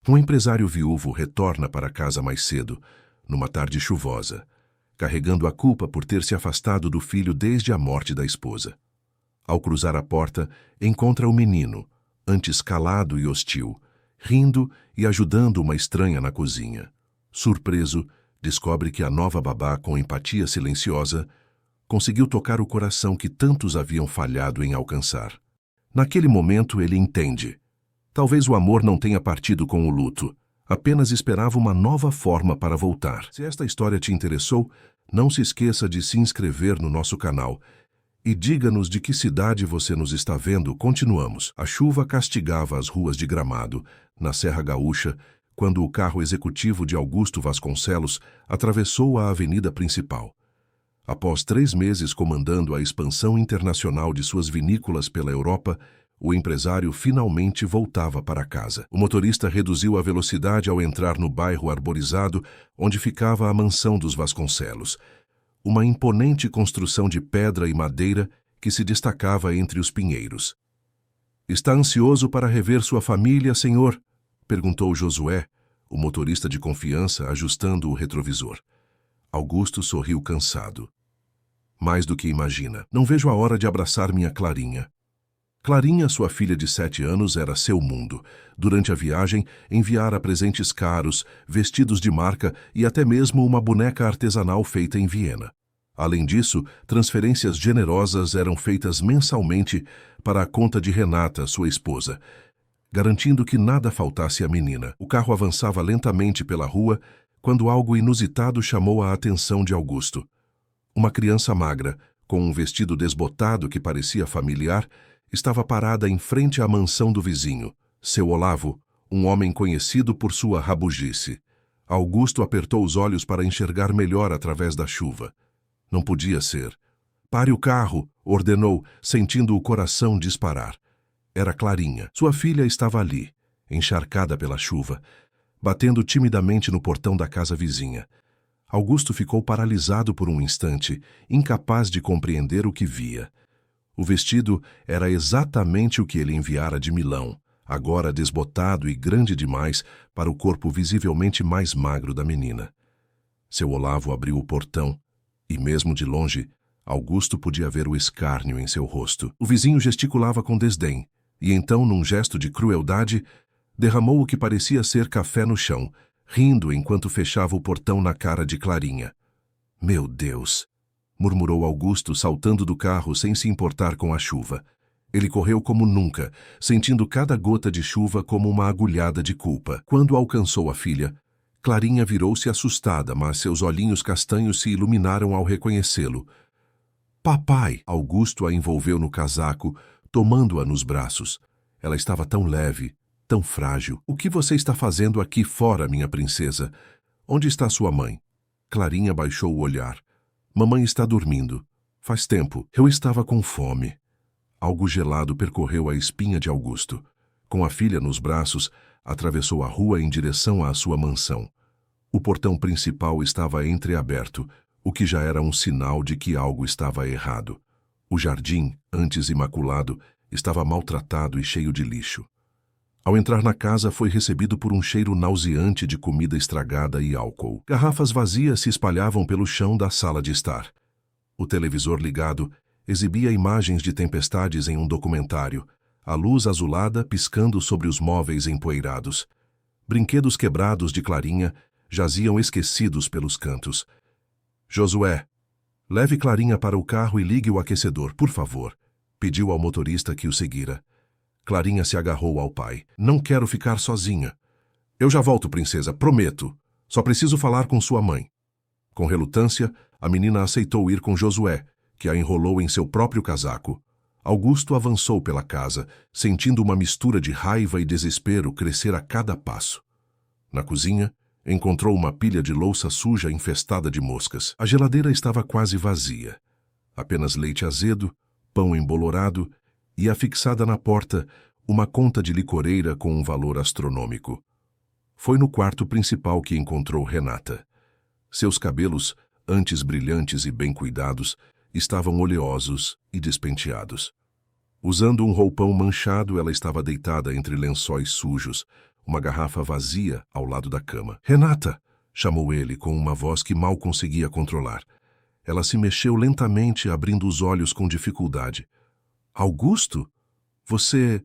Um empresário viúvo retorna para casa mais cedo, numa tarde chuvosa, carregando a culpa por ter se afastado do filho desde a morte da esposa. Ao cruzar a porta, encontra o menino, antes calado e hostil, rindo e ajudando uma estranha na cozinha. Surpreso, descobre que a nova babá, com empatia silenciosa, conseguiu tocar o coração que tantos haviam falhado em alcançar. Naquele momento ele entende. Talvez o amor não tenha partido com o luto, apenas esperava uma nova forma para voltar. Se esta história te interessou, não se esqueça de se inscrever no nosso canal e diga-nos de que cidade você nos está vendo. Continuamos. A chuva castigava as ruas de Gramado, na Serra Gaúcha, quando o carro executivo de Augusto Vasconcelos atravessou a avenida principal. Após 3 meses comandando a expansão internacional de suas vinícolas pela Europa, o empresário finalmente voltava para casa. O motorista reduziu a velocidade ao entrar no bairro arborizado onde ficava a mansão dos Vasconcelos, uma imponente construção de pedra e madeira que se destacava entre os pinheiros. "Está ansioso para rever sua família, senhor?" perguntou Josué, o motorista de confiança, ajustando o retrovisor. Augusto sorriu cansado. "Mais do que imagina. Não vejo a hora de abraçar minha Clarinha." Clarinha, sua filha de 7 anos, era seu mundo. Durante a viagem, enviara presentes caros, vestidos de marca e até mesmo uma boneca artesanal feita em Viena. Além disso, transferências generosas eram feitas mensalmente para a conta de Renata, sua esposa, garantindo que nada faltasse à menina. O carro avançava lentamente pela rua quando algo inusitado chamou a atenção de Augusto. Uma criança magra, com um vestido desbotado que parecia familiar, estava parada em frente à mansão do vizinho, seu Olavo, um homem conhecido por sua rabugice. Augusto apertou os olhos para enxergar melhor através da chuva. Não podia ser. "Pare o carro", ordenou, sentindo o coração disparar. Era Clarinha. Sua filha estava ali, encharcada pela chuva, batendo timidamente no portão da casa vizinha. Augusto ficou paralisado por um instante, incapaz de compreender o que via. O vestido era exatamente o que ele enviara de Milão, agora desbotado e grande demais para o corpo visivelmente mais magro da menina. Seu Olavo abriu o portão e, mesmo de longe, Augusto podia ver o escárnio em seu rosto. O vizinho gesticulava com desdém e então, num gesto de crueldade, derramou o que parecia ser café no chão, rindo enquanto fechava o portão na cara de Clarinha. "Meu Deus!" murmurou Augusto, saltando do carro sem se importar com a chuva. Ele correu como nunca, sentindo cada gota de chuva como uma agulhada de culpa. Quando alcançou a filha, Clarinha virou-se assustada, mas seus olhinhos castanhos se iluminaram ao reconhecê-lo. "Papai!" Augusto a envolveu no casaco, tomando-a nos braços. Ela estava tão leve, tão frágil. "O que você está fazendo aqui fora, minha princesa? Onde está sua mãe?" Clarinha baixou o olhar. "Mamãe está dormindo. Faz tempo. Eu estava com fome." Algo gelado percorreu a espinha de Augusto. Com a filha nos braços, atravessou a rua em direção à sua mansão. O portão principal estava entreaberto, o que já era um sinal de que algo estava errado. O jardim, antes imaculado, estava maltratado e cheio de lixo. Ao entrar na casa, foi recebido por um cheiro nauseante de comida estragada e álcool. Garrafas vazias se espalhavam pelo chão da sala de estar. O televisor ligado exibia imagens de tempestades em um documentário, a luz azulada piscando sobre os móveis empoeirados. Brinquedos quebrados de Clarinha jaziam esquecidos pelos cantos. "Josué, leve Clarinha para o carro e ligue o aquecedor, por favor", pediu ao motorista que o seguira. Clarinha se agarrou ao pai. "Não quero ficar sozinha." "Eu já volto, princesa, prometo. Só preciso falar com sua mãe." Com relutância, a menina aceitou ir com Josué, que a enrolou em seu próprio casaco. Augusto avançou pela casa, sentindo uma mistura de raiva e desespero crescer a cada passo. Na cozinha, encontrou uma pilha de louça suja infestada de moscas. A geladeira estava quase vazia. Apenas leite azedo, pão embolorado e, afixada na porta, uma conta de licoreira com um valor astronômico. Foi no quarto principal que encontrou Renata. Seus cabelos, antes brilhantes e bem cuidados, estavam oleosos e despenteados. Usando um roupão manchado, ela estava deitada entre lençóis sujos, uma garrafa vazia ao lado da cama. Renata! Chamou ele com uma voz que mal conseguia controlar. Ela se mexeu lentamente, abrindo os olhos com dificuldade. Augusto? Você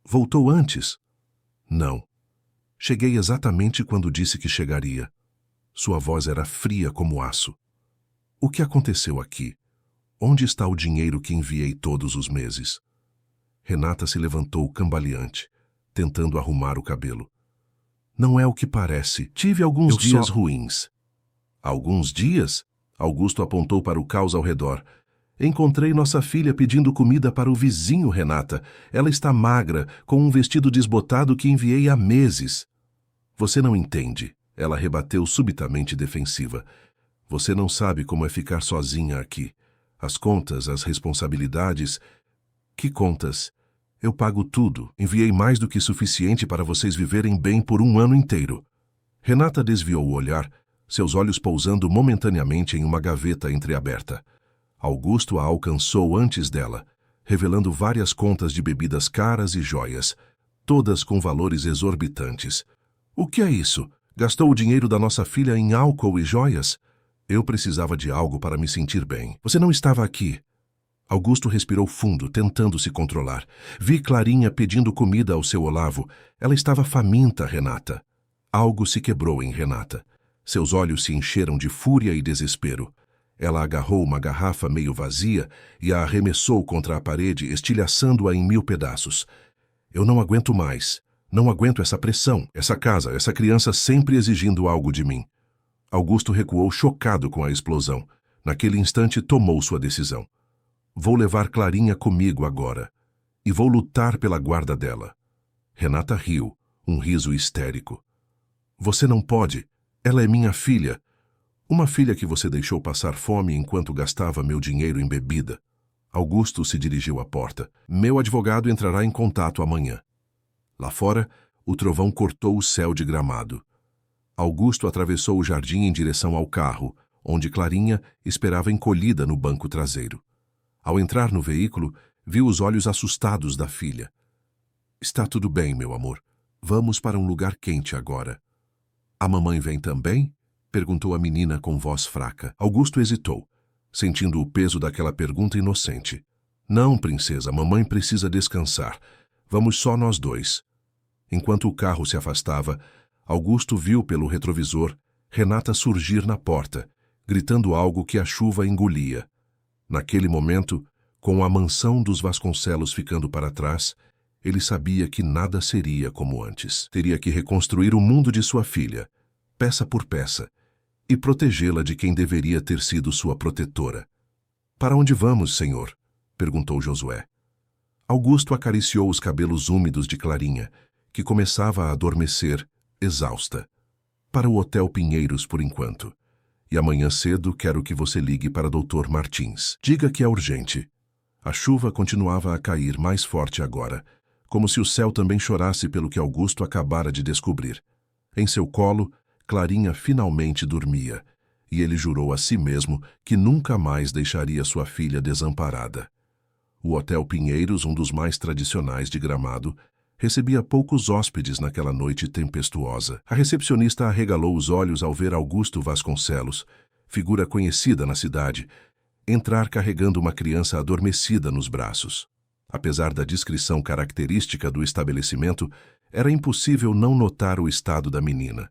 voltou antes? Não. Cheguei exatamente quando disse que chegaria. Sua voz era fria como aço. O que aconteceu aqui? Onde está o dinheiro que enviei todos os meses? Renata se levantou cambaleante, tentando arrumar o cabelo. Não é o que parece. Tive alguns dias ruins. Alguns dias? Augusto apontou para o caos ao redor. Encontrei nossa filha pedindo comida para o vizinho, Renata. Ela está magra, com um vestido desbotado que enviei há meses. Você não entende. Ela rebateu subitamente defensiva. Você não sabe como é ficar sozinha aqui. As contas, as responsabilidades... Que contas? Eu pago tudo. Enviei mais do que suficiente para vocês viverem bem por um ano inteiro. Renata desviou o olhar, seus olhos pousando momentaneamente em uma gaveta entreaberta. Augusto a alcançou antes dela, revelando várias contas de bebidas caras e joias, todas com valores exorbitantes. O que é isso? Gastou o dinheiro da nossa filha em álcool e joias? Eu precisava de algo para me sentir bem. Você não estava aqui. Augusto respirou fundo, tentando se controlar. Vi Clarinha pedindo comida ao seu Olavo. Ela estava faminta, Renata. Algo se quebrou em Renata. Seus olhos se encheram de fúria e desespero. Ela agarrou uma garrafa meio vazia e a arremessou contra a parede, estilhaçando-a em 1000 pedaços. Eu não aguento mais. Não aguento essa pressão, essa casa, essa criança sempre exigindo algo de mim. Augusto recuou chocado com a explosão. Naquele instante tomou sua decisão. Vou levar Clarinha comigo agora. E vou lutar pela guarda dela. Renata riu, um riso histérico. Você não pode. Ela é minha filha. Uma filha que você deixou passar fome enquanto gastava meu dinheiro em bebida. Augusto se dirigiu à porta. Meu advogado entrará em contato amanhã. Lá fora, o trovão cortou o céu de Gramado. Augusto atravessou o jardim em direção ao carro, onde Clarinha esperava encolhida no banco traseiro. Ao entrar no veículo, viu os olhos assustados da filha. Está tudo bem, meu amor. Vamos para um lugar quente agora. A mamãe vem também? Perguntou a menina com voz fraca. Augusto hesitou, sentindo o peso daquela pergunta inocente. Não, princesa, mamãe precisa descansar. Vamos só nós dois. Enquanto o carro se afastava, Augusto viu pelo retrovisor Renata surgir na porta, gritando algo que a chuva engolia. Naquele momento, com a mansão dos Vasconcelos ficando para trás, ele sabia que nada seria como antes. Teria que reconstruir o mundo de sua filha, peça por peça, e protegê-la de quem deveria ter sido sua protetora. Para onde vamos, senhor? Perguntou Josué. Augusto acariciou os cabelos úmidos de Clarinha, que começava a adormecer, exausta. Para o Hotel Pinheiros por enquanto. E amanhã cedo quero que você ligue para Dr. Martins. Diga que é urgente. A chuva continuava a cair mais forte agora, como se o céu também chorasse pelo que Augusto acabara de descobrir. Em seu colo, Clarinha finalmente dormia, e ele jurou a si mesmo que nunca mais deixaria sua filha desamparada. O Hotel Pinheiros, um dos mais tradicionais de Gramado, recebia poucos hóspedes naquela noite tempestuosa. A recepcionista arregalou os olhos ao ver Augusto Vasconcelos, figura conhecida na cidade, entrar carregando uma criança adormecida nos braços. Apesar da descrição característica do estabelecimento, era impossível não notar o estado da menina.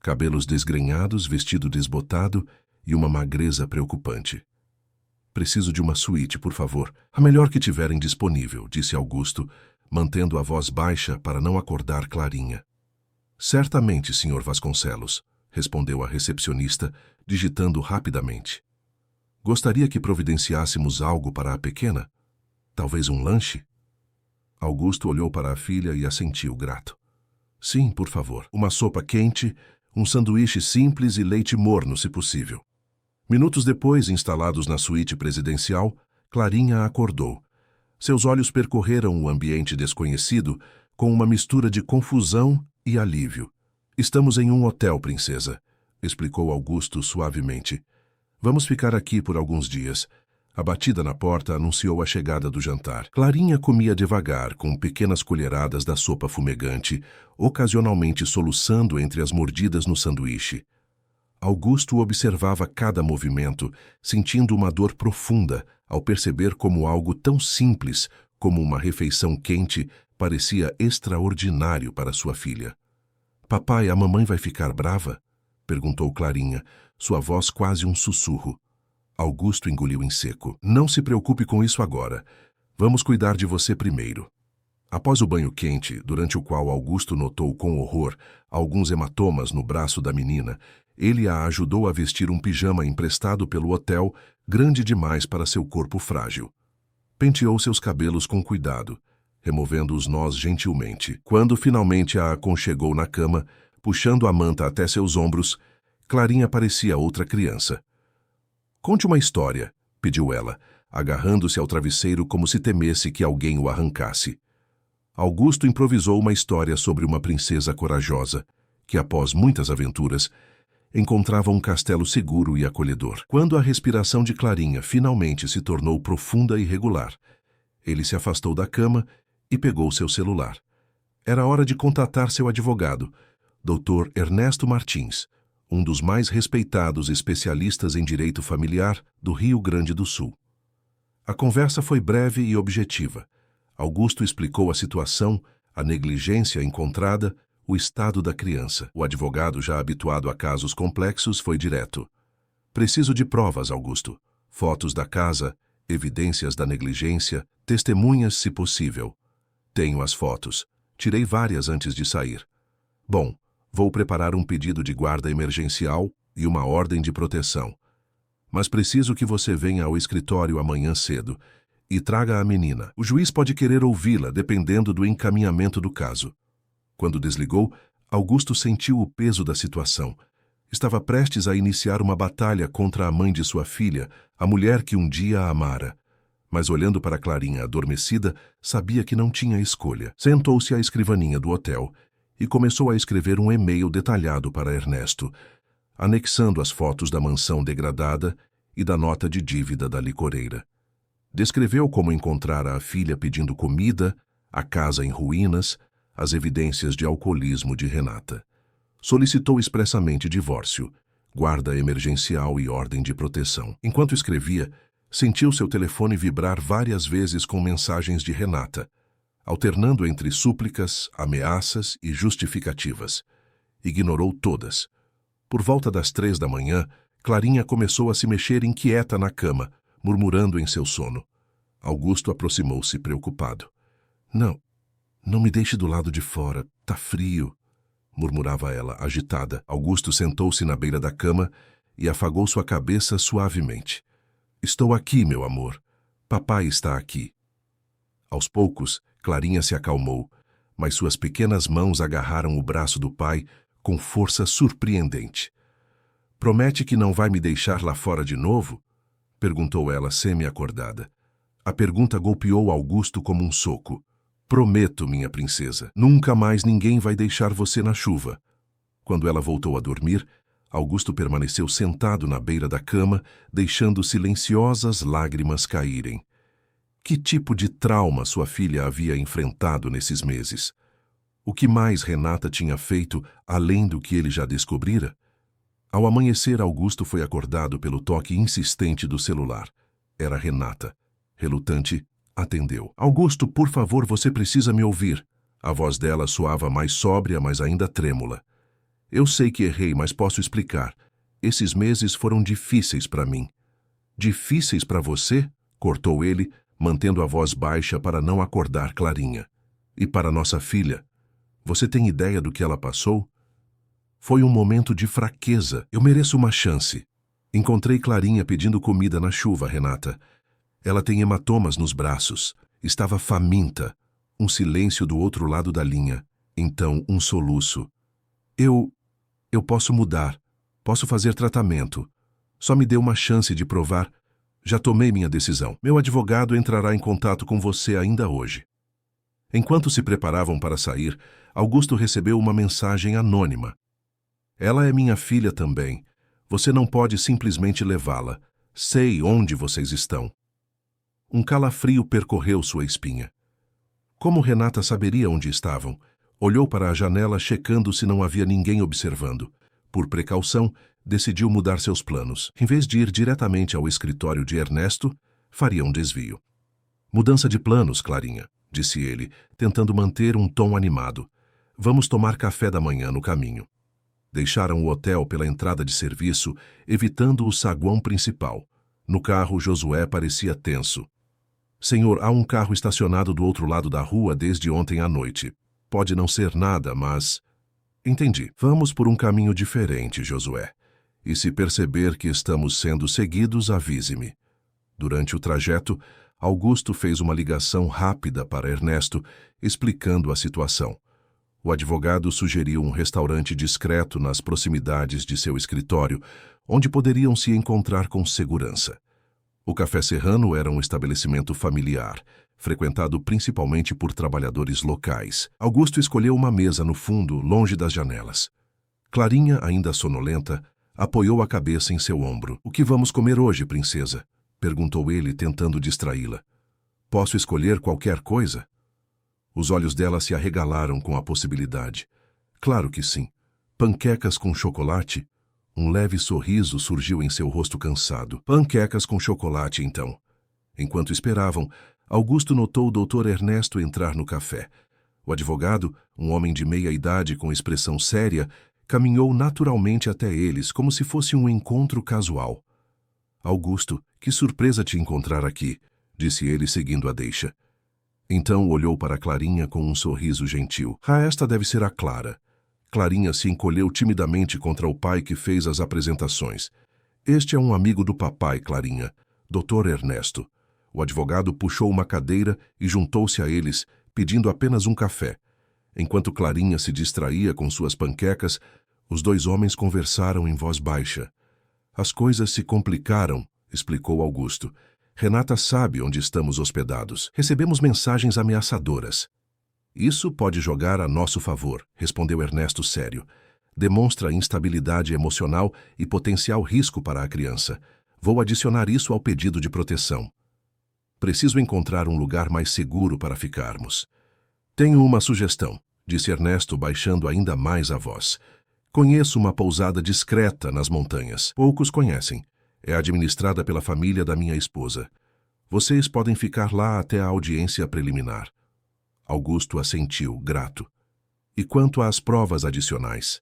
Cabelos desgrenhados, vestido desbotado e uma magreza preocupante. Preciso de uma suíte, por favor. A melhor que tiverem disponível, disse Augusto, mantendo a voz baixa para não acordar Clarinha. Certamente, Sr. Vasconcelos, respondeu a recepcionista, digitando rapidamente. Gostaria que providenciássemos algo para a pequena? Talvez um lanche? Augusto olhou para a filha e assentiu grato. Sim, por favor. Uma sopa quente, um sanduíche simples e leite morno, se possível. Minutos depois, instalados na suíte presidencial, Clarinha acordou. Seus olhos percorreram o ambiente desconhecido com uma mistura de confusão e alívio. Estamos em um hotel, princesa, explicou Augusto suavemente. Vamos ficar aqui por alguns dias. A batida na porta anunciou a chegada do jantar. Clarinha comia devagar, com pequenas colheradas da sopa fumegante, ocasionalmente soluçando entre as mordidas no sanduíche. Augusto observava cada movimento, sentindo uma dor profunda ao perceber como algo tão simples como uma refeição quente parecia extraordinário para sua filha. "Papai, a mamãe vai ficar brava?" perguntou Clarinha, sua voz quase um sussurro. Augusto engoliu em seco. "Não se preocupe com isso agora. Vamos cuidar de você primeiro." Após o banho quente, durante o qual Augusto notou com horror alguns hematomas no braço da menina, ele a ajudou a vestir um pijama emprestado pelo hotel, grande demais para seu corpo frágil. Penteou seus cabelos com cuidado, removendo os nós gentilmente. Quando finalmente a aconchegou na cama, puxando a manta até seus ombros, Clarinha parecia outra criança. "Conte uma história", pediu ela, agarrando-se ao travesseiro como se temesse que alguém o arrancasse. Augusto improvisou uma história sobre uma princesa corajosa, que após muitas aventuras, encontrava um castelo seguro e acolhedor. Quando a respiração de Clarinha finalmente se tornou profunda e regular, ele se afastou da cama e pegou seu celular. Era hora de contatar seu advogado, Dr. Ernesto Martins, um dos mais respeitados especialistas em direito familiar do Rio Grande do Sul. A conversa foi breve e objetiva. Augusto explicou a situação, a negligência encontrada, o estado da criança. O advogado, já habituado a casos complexos, foi direto. "Preciso de provas, Augusto. Fotos da casa, evidências da negligência, testemunhas, se possível." "Tenho as fotos. Tirei várias antes de sair." "Bom, vou preparar um pedido de guarda emergencial e uma ordem de proteção. Mas preciso que você venha ao escritório amanhã cedo e traga a menina. O juiz pode querer ouvi-la, dependendo do encaminhamento do caso." Quando desligou, Augusto sentiu o peso da situação. Estava prestes a iniciar uma batalha contra a mãe de sua filha, a mulher que um dia a amara. Mas olhando para Clarinha adormecida, sabia que não tinha escolha. Sentou-se à escrivaninha do hotel e começou a escrever um e-mail detalhado para Ernesto, anexando as fotos da mansão degradada e da nota de dívida da licoreira. Descreveu como encontrara a filha pedindo comida, a casa em ruínas, as evidências de alcoolismo de Renata. Solicitou expressamente divórcio, guarda emergencial e ordem de proteção. Enquanto escrevia, sentiu seu telefone vibrar várias vezes com mensagens de Renata, alternando entre súplicas, ameaças e justificativas. Ignorou todas. Por volta das 3 da manhã, Clarinha começou a se mexer inquieta na cama, murmurando em seu sono. Augusto aproximou-se preocupado. Não me deixe do lado de fora, tá frio", murmurava ela, agitada. Augusto sentou-se na beira da cama e afagou sua cabeça suavemente. "Estou aqui, meu amor. Papai está aqui." Aos poucos, Clarinha se acalmou, mas suas pequenas mãos agarraram o braço do pai com força surpreendente. "Promete que não vai me deixar lá fora de novo?" perguntou ela semi-acordada. A pergunta golpeou Augusto como um soco. "Prometo, minha princesa. Nunca mais ninguém vai deixar você na chuva." Quando ela voltou a dormir, Augusto permaneceu sentado na beira da cama, deixando silenciosas lágrimas caírem. Que tipo de trauma sua filha havia enfrentado nesses meses? O que mais Renata tinha feito além do que ele já descobrira? Ao amanhecer, Augusto foi acordado pelo toque insistente do celular. Era Renata. Relutante, atendeu. "Augusto, por favor, você precisa me ouvir." A voz dela soava mais sóbria, mas ainda trêmula. "Eu sei que errei, mas posso explicar. Esses meses foram difíceis para mim." "Difíceis para você?" cortou ele, mantendo a voz baixa para não acordar Clarinha. "E para nossa filha? Você tem ideia do que ela passou?" "Foi um momento de fraqueza. Eu mereço uma chance." "Encontrei Clarinha pedindo comida na chuva, Renata. Ela tem hematomas nos braços. Estava faminta." Um silêncio do outro lado da linha. Então, um soluço. Eu posso mudar. Posso fazer tratamento. Só me dê uma chance de provar. Já tomei minha decisão. Meu advogado entrará em contato com você ainda hoje." Enquanto se preparavam para sair, Augusto recebeu uma mensagem anônima. "Ela é minha filha também. Você não pode simplesmente levá-la. Sei onde vocês estão." Um calafrio percorreu sua espinha. Como Renata saberia onde estavam? Olhou para a janela, checando se não havia ninguém observando. Por precaução, decidiu mudar seus planos. Em vez de ir diretamente ao escritório de Ernesto, faria um desvio. Mudança de planos, Clarinha, disse ele, tentando manter um tom animado. Vamos tomar café da manhã no caminho. Deixaram o hotel pela entrada de serviço, evitando o saguão principal. No carro, Josué parecia tenso. Senhor, há um carro estacionado do outro lado da rua desde ontem à noite. Pode não ser nada, mas... Entendi. Vamos por um caminho diferente, Josué. E se perceber que estamos sendo seguidos, avise-me. Durante o trajeto, Augusto fez uma ligação rápida para Ernesto, explicando a situação. O advogado sugeriu um restaurante discreto nas proximidades de seu escritório, onde poderiam se encontrar com segurança. O Café Serrano era um estabelecimento familiar, frequentado principalmente por trabalhadores locais. Augusto escolheu uma mesa no fundo, longe das janelas. Clarinha, ainda sonolenta, apoiou a cabeça em seu ombro. "O que vamos comer hoje, princesa?" perguntou ele, tentando distraí-la. "Posso escolher qualquer coisa?" Os olhos dela se arregalaram com a possibilidade. Claro que sim. Panquecas com chocolate? Um leve sorriso surgiu em seu rosto cansado. Panquecas com chocolate, então. Enquanto esperavam, Augusto notou o Dr. Ernesto entrar no café. O advogado, um homem de meia idade com expressão séria, caminhou naturalmente até eles, como se fosse um encontro casual. "Augusto, que surpresa te encontrar aqui", disse ele seguindo a deixa. Então olhou para Clarinha com um sorriso gentil. Esta deve ser a Clara." Clarinha se encolheu timidamente contra o pai que fez as apresentações. "Este é um amigo do papai, Clarinha, Dr. Ernesto." O advogado puxou uma cadeira e juntou-se a eles, pedindo apenas um café. Enquanto Clarinha se distraía com suas panquecas, os dois homens conversaram em voz baixa. "As coisas se complicaram", explicou Augusto. "Renata sabe onde estamos hospedados. Recebemos mensagens ameaçadoras." "Isso pode jogar a nosso favor", respondeu Ernesto sério. "Demonstra instabilidade emocional e potencial risco para a criança. Vou adicionar isso ao pedido de proteção. Preciso encontrar um lugar mais seguro para ficarmos." "Tenho uma sugestão", disse Ernesto, baixando ainda mais a voz. "Conheço uma pousada discreta nas montanhas. Poucos conhecem. É administrada pela família da minha esposa. Vocês podem ficar lá até a audiência preliminar." Augusto assentiu, grato. "E quanto às provas adicionais?"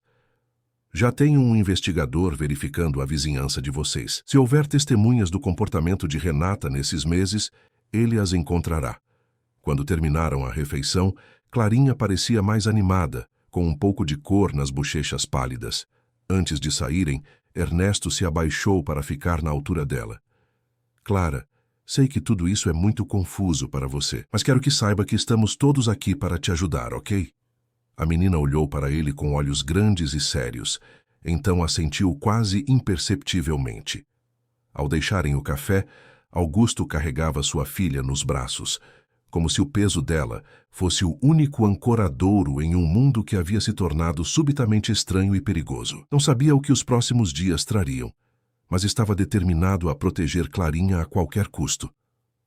"Já tenho um investigador verificando a vizinhança de vocês. Se houver testemunhas do comportamento de Renata nesses meses, ele as encontrará." Quando terminaram a refeição, Clarinha parecia mais animada, com um pouco de cor nas bochechas pálidas. Antes de saírem, Ernesto se abaixou para ficar na altura dela. "Clara, sei que tudo isso é muito confuso para você, mas quero que saiba que estamos todos aqui para te ajudar, ok?" A menina olhou para ele com olhos grandes e sérios, então assentiu quase imperceptivelmente. Ao deixarem o café, Augusto carregava sua filha nos braços, como se o peso dela fosse o único ancoradouro em um mundo que havia se tornado subitamente estranho e perigoso. Não sabia o que os próximos dias trariam, mas estava determinado a proteger Clarinha a qualquer custo.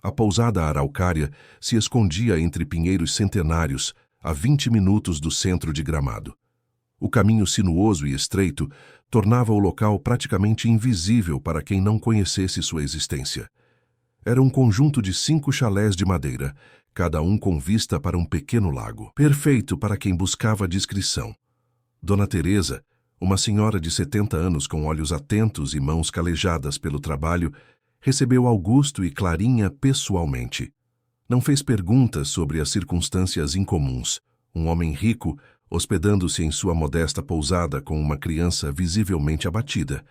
A pousada Araucária se escondia entre pinheiros centenários, a 20 minutos do centro de Gramado. O caminho sinuoso e estreito tornava o local praticamente invisível para quem não conhecesse sua existência. Era um conjunto de 5 chalés de madeira, cada um com vista para um pequeno lago, perfeito para quem buscava discrição. Dona Teresa, uma senhora de 70 anos com olhos atentos e mãos calejadas pelo trabalho, recebeu Augusto e Clarinha pessoalmente. Não fez perguntas sobre as circunstâncias incomuns. Um homem rico, hospedando-se em sua modesta pousada com uma criança visivelmente abatida.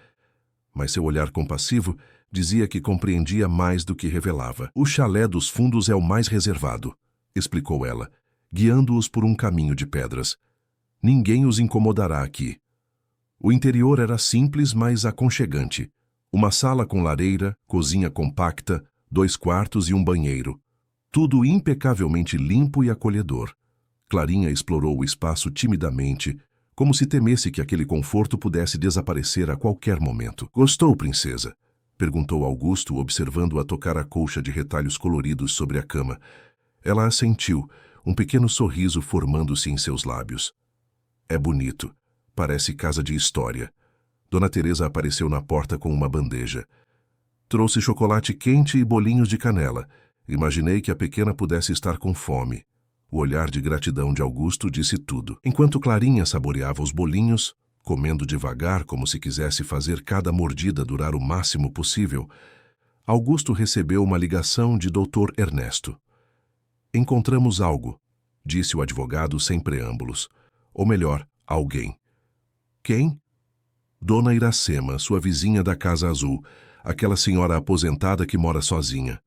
Mas seu olhar compassivo dizia que compreendia mais do que revelava. "O chalé dos fundos é o mais reservado", explicou ela, guiando-os por um caminho de pedras. "Ninguém os incomodará aqui." O interior era simples, mas aconchegante. Uma sala com lareira, cozinha compacta, 2 quartos e um banheiro. Tudo impecavelmente limpo e acolhedor. Clarinha explorou o espaço timidamente, como se temesse que aquele conforto pudesse desaparecer a qualquer momento. "Gostou, princesa?" Perguntou Augusto, observando-a tocar a colcha de retalhos coloridos sobre a cama. Ela assentiu, um pequeno sorriso formando-se em seus lábios. É bonito. Parece casa de história. Dona Teresa apareceu na porta com uma bandeja. Trouxe chocolate quente e bolinhos de canela. Imaginei que a pequena pudesse estar com fome. O olhar de gratidão de Augusto disse tudo. Enquanto Clarinha saboreava os bolinhos, comendo devagar como se quisesse fazer cada mordida durar o máximo possível, Augusto recebeu uma ligação de Dr. Ernesto. Encontramos algo, disse o advogado sem preâmbulos. Ou melhor, alguém. Quem? Dona Iracema, sua vizinha da Casa Azul, aquela senhora aposentada que mora sozinha.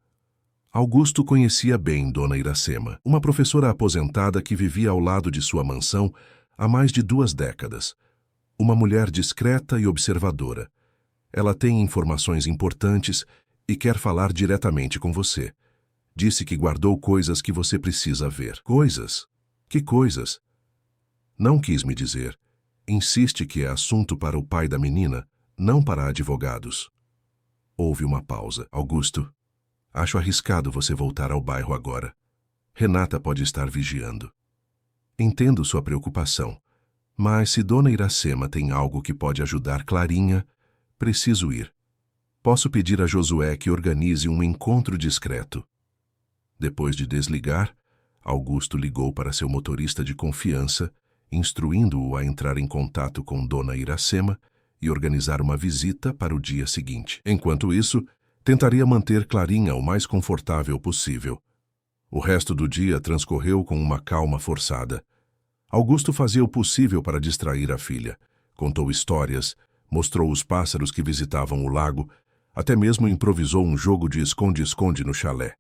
Augusto conhecia bem Dona Iracema, uma professora aposentada que vivia ao lado de sua mansão há mais de 2 décadas. Uma mulher discreta e observadora. Ela tem informações importantes e quer falar diretamente com você. Disse que guardou coisas que você precisa ver. Coisas? Que coisas? Não quis me dizer. Insiste que é assunto para o pai da menina, não para advogados. Houve uma pausa. Augusto, acho arriscado você voltar ao bairro agora. Renata pode estar vigiando. Entendo sua preocupação, mas se Dona Iracema tem algo que pode ajudar Clarinha, preciso ir. Posso pedir a Josué que organize um encontro discreto. Depois de desligar, Augusto ligou para seu motorista de confiança, instruindo-o a entrar em contato com Dona Iracema e organizar uma visita para o dia seguinte. Enquanto isso, tentaria manter Clarinha o mais confortável possível. O resto do dia transcorreu com uma calma forçada. Augusto fazia o possível para distrair a filha. Contou histórias, mostrou os pássaros que visitavam o lago, até mesmo improvisou um jogo de esconde-esconde no chalé.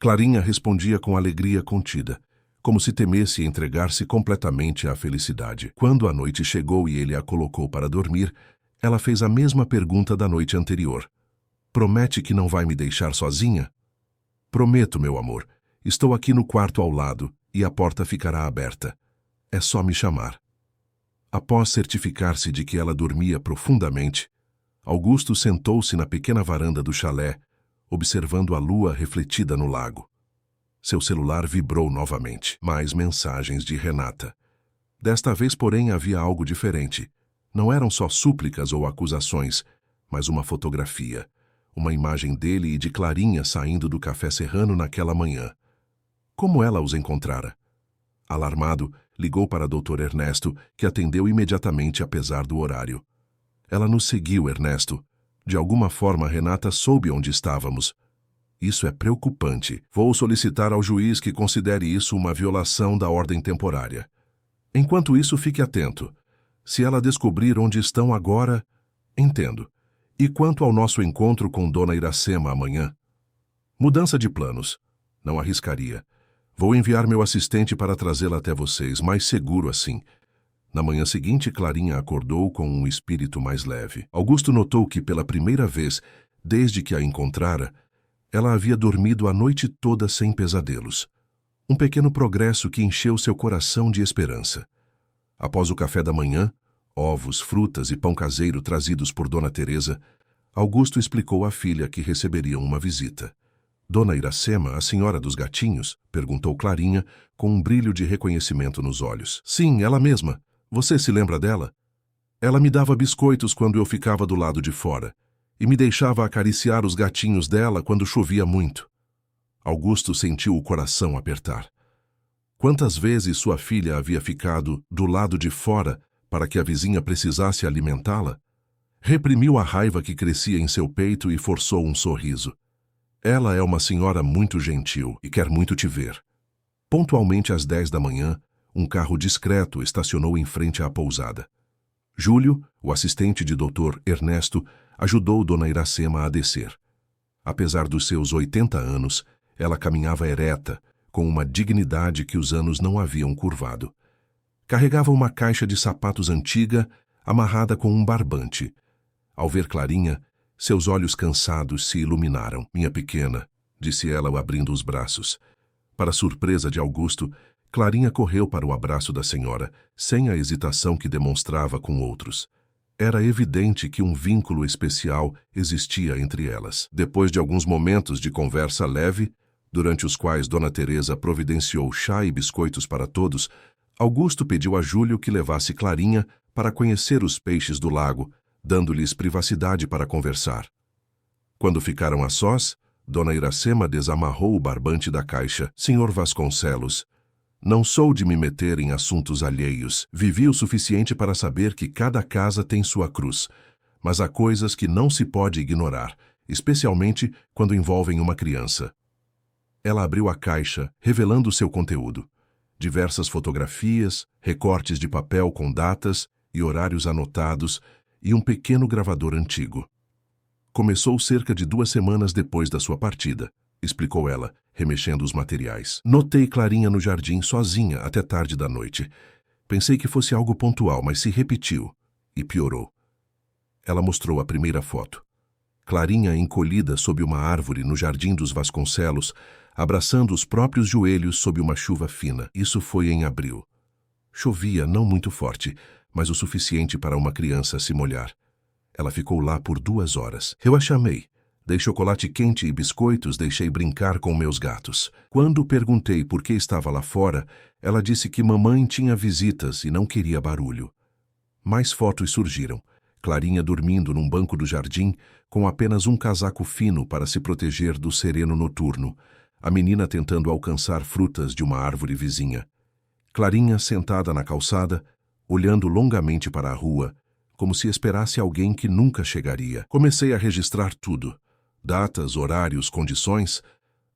Clarinha respondia com alegria contida, como se temesse entregar-se completamente à felicidade. Quando a noite chegou e ele a colocou para dormir, ela fez a mesma pergunta da noite anterior. Promete que não vai me deixar sozinha? Prometo, meu amor. Estou aqui no quarto ao lado e a porta ficará aberta. É só me chamar. Após certificar-se de que ela dormia profundamente, Augusto sentou-se na pequena varanda do chalé, observando a lua refletida no lago. Seu celular vibrou novamente. Mais mensagens de Renata. Desta vez, porém, havia algo diferente. Não eram só súplicas ou acusações, mas uma fotografia. Uma imagem dele e de Clarinha saindo do café serrano naquela manhã. Como ela os encontrara? Alarmado, ligou para Dr. Ernesto, que atendeu imediatamente apesar do horário. Ela nos seguiu, Ernesto. De alguma forma, Renata soube onde estávamos. Isso é preocupante. Vou solicitar ao juiz que considere isso uma violação da ordem temporária. Enquanto isso, fique atento. Se ela descobrir onde estão agora, entendo. E quanto ao nosso encontro com Dona Iracema amanhã? Mudança de planos. Não arriscaria. Vou enviar meu assistente para trazê-la até vocês, mais seguro assim. Na manhã seguinte, Clarinha acordou com um espírito mais leve. Augusto notou que, pela primeira vez, desde que a encontrara, ela havia dormido a noite toda sem pesadelos. Um pequeno progresso que encheu seu coração de esperança. Após o café da manhã, ovos, frutas e pão caseiro trazidos por Dona Teresa, Augusto explicou à filha que receberiam uma visita. Dona Iracema, a senhora dos gatinhos? Perguntou Clarinha, com um brilho de reconhecimento nos olhos. Sim, ela mesma. Você se lembra dela? Ela me dava biscoitos quando eu ficava do lado de fora e me deixava acariciar os gatinhos dela quando chovia muito. Augusto sentiu o coração apertar. Quantas vezes sua filha havia ficado do lado de fora para que a vizinha precisasse alimentá-la? Reprimiu a raiva que crescia em seu peito e forçou um sorriso. Ela é uma senhora muito gentil e quer muito te ver. Pontualmente às 10 da manhã, um carro discreto estacionou em frente à pousada. Júlio, o assistente de Dr. Ernesto, ajudou Dona Iracema a descer. Apesar dos seus 80 anos, ela caminhava ereta, com uma dignidade que os anos não haviam curvado. Carregava uma caixa de sapatos antiga, amarrada com um barbante. Ao ver Clarinha, seus olhos cansados se iluminaram. Minha pequena, disse ela abrindo os braços. Para surpresa de Augusto, Clarinha correu para o abraço da senhora, sem a hesitação que demonstrava com outros. Era evidente que um vínculo especial existia entre elas. Depois de alguns momentos de conversa leve, durante os quais Dona Teresa providenciou chá e biscoitos para todos, Augusto pediu a Júlio que levasse Clarinha para conhecer os peixes do lago, dando-lhes privacidade para conversar. Quando ficaram a sós, Dona Iracema desamarrou o barbante da caixa. Senhor Vasconcelos, não sou de me meter em assuntos alheios. Vivi o suficiente para saber que cada casa tem sua cruz, mas há coisas que não se pode ignorar, especialmente quando envolvem uma criança. Ela abriu a caixa, revelando seu conteúdo. Diversas fotografias, recortes de papel com datas e horários anotados e um pequeno gravador antigo. Começou cerca de 2 semanas depois da sua partida, explicou ela, remexendo os materiais. Notei Clarinha no jardim sozinha até tarde da noite. Pensei que fosse algo pontual, mas se repetiu e piorou. Ela mostrou a primeira foto. Clarinha encolhida sob uma árvore no jardim dos Vasconcelos, abraçando os próprios joelhos sob uma chuva fina. Isso foi em abril. Chovia não muito forte, mas o suficiente para uma criança se molhar. Ela ficou lá por 2 horas. Eu a chamei. Dei chocolate quente e biscoitos, deixei brincar com meus gatos. Quando perguntei por que estava lá fora, ela disse que mamãe tinha visitas e não queria barulho. Mais fotos surgiram. Clarinha dormindo num banco do jardim, com apenas um casaco fino para se proteger do sereno noturno. A menina tentando alcançar frutas de uma árvore vizinha. Clarinha sentada na calçada, olhando longamente para a rua, como se esperasse alguém que nunca chegaria. Comecei a registrar tudo. Datas, horários, condições.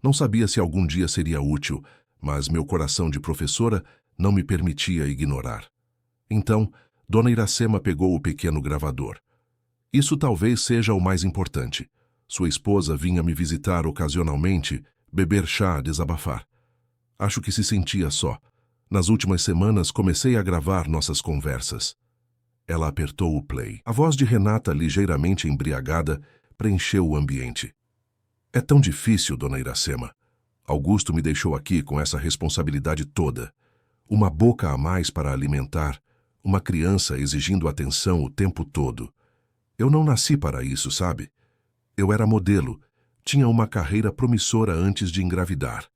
Não sabia se algum dia seria útil, mas meu coração de professora não me permitia ignorar. Então, Dona Iracema pegou o pequeno gravador. Isso talvez seja o mais importante. Sua esposa vinha me visitar ocasionalmente, beber chá, desabafar. Acho que se sentia só. Nas últimas semanas comecei a gravar nossas conversas. Ela apertou o play. A voz de Renata, ligeiramente embriagada, preencheu o ambiente. É tão difícil, Dona Iracema. Augusto me deixou aqui com essa responsabilidade toda. Uma boca a mais para alimentar, uma criança exigindo atenção o tempo todo. Eu não nasci para isso, sabe? Eu era modelo, tinha uma carreira promissora antes de engravidar.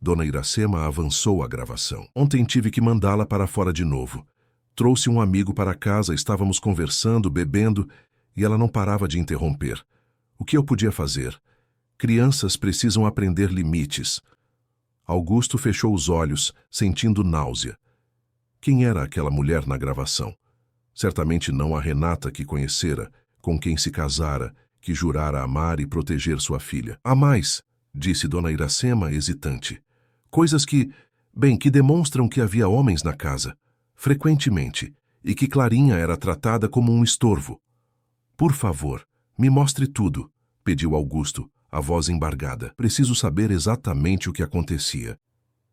Dona Iracema avançou a gravação. Ontem tive que mandá-la para fora de novo. Trouxe um amigo para casa, estávamos conversando, bebendo, e ela não parava de interromper. O que eu podia fazer? Crianças precisam aprender limites. Augusto fechou os olhos, sentindo náusea. Quem era aquela mulher na gravação? Certamente não a Renata que conhecera, com quem se casara, que jurara amar e proteger sua filha. Há mais, disse Dona Iracema, hesitante. Coisas que demonstram que havia homens na casa, frequentemente, e que Clarinha era tratada como um estorvo. Por favor, me mostre tudo, pediu Augusto, a voz embargada. Preciso saber exatamente o que acontecia.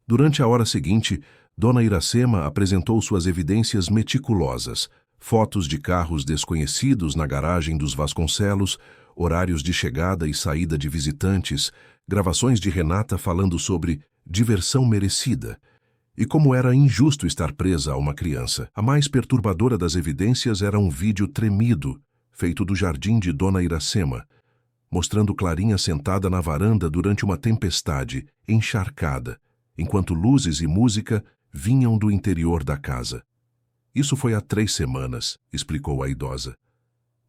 Durante a hora seguinte, Dona Iracema apresentou suas evidências meticulosas, fotos de carros desconhecidos na garagem dos Vasconcelos, horários de chegada e saída de visitantes, gravações de Renata falando sobre diversão merecida, e como era injusto estar presa a uma criança. A mais perturbadora das evidências era um vídeo tremido, feito do jardim de Dona Iracema, mostrando Clarinha sentada na varanda durante uma tempestade, encharcada, enquanto luzes e música vinham do interior da casa. Isso foi há 3 semanas, explicou a idosa.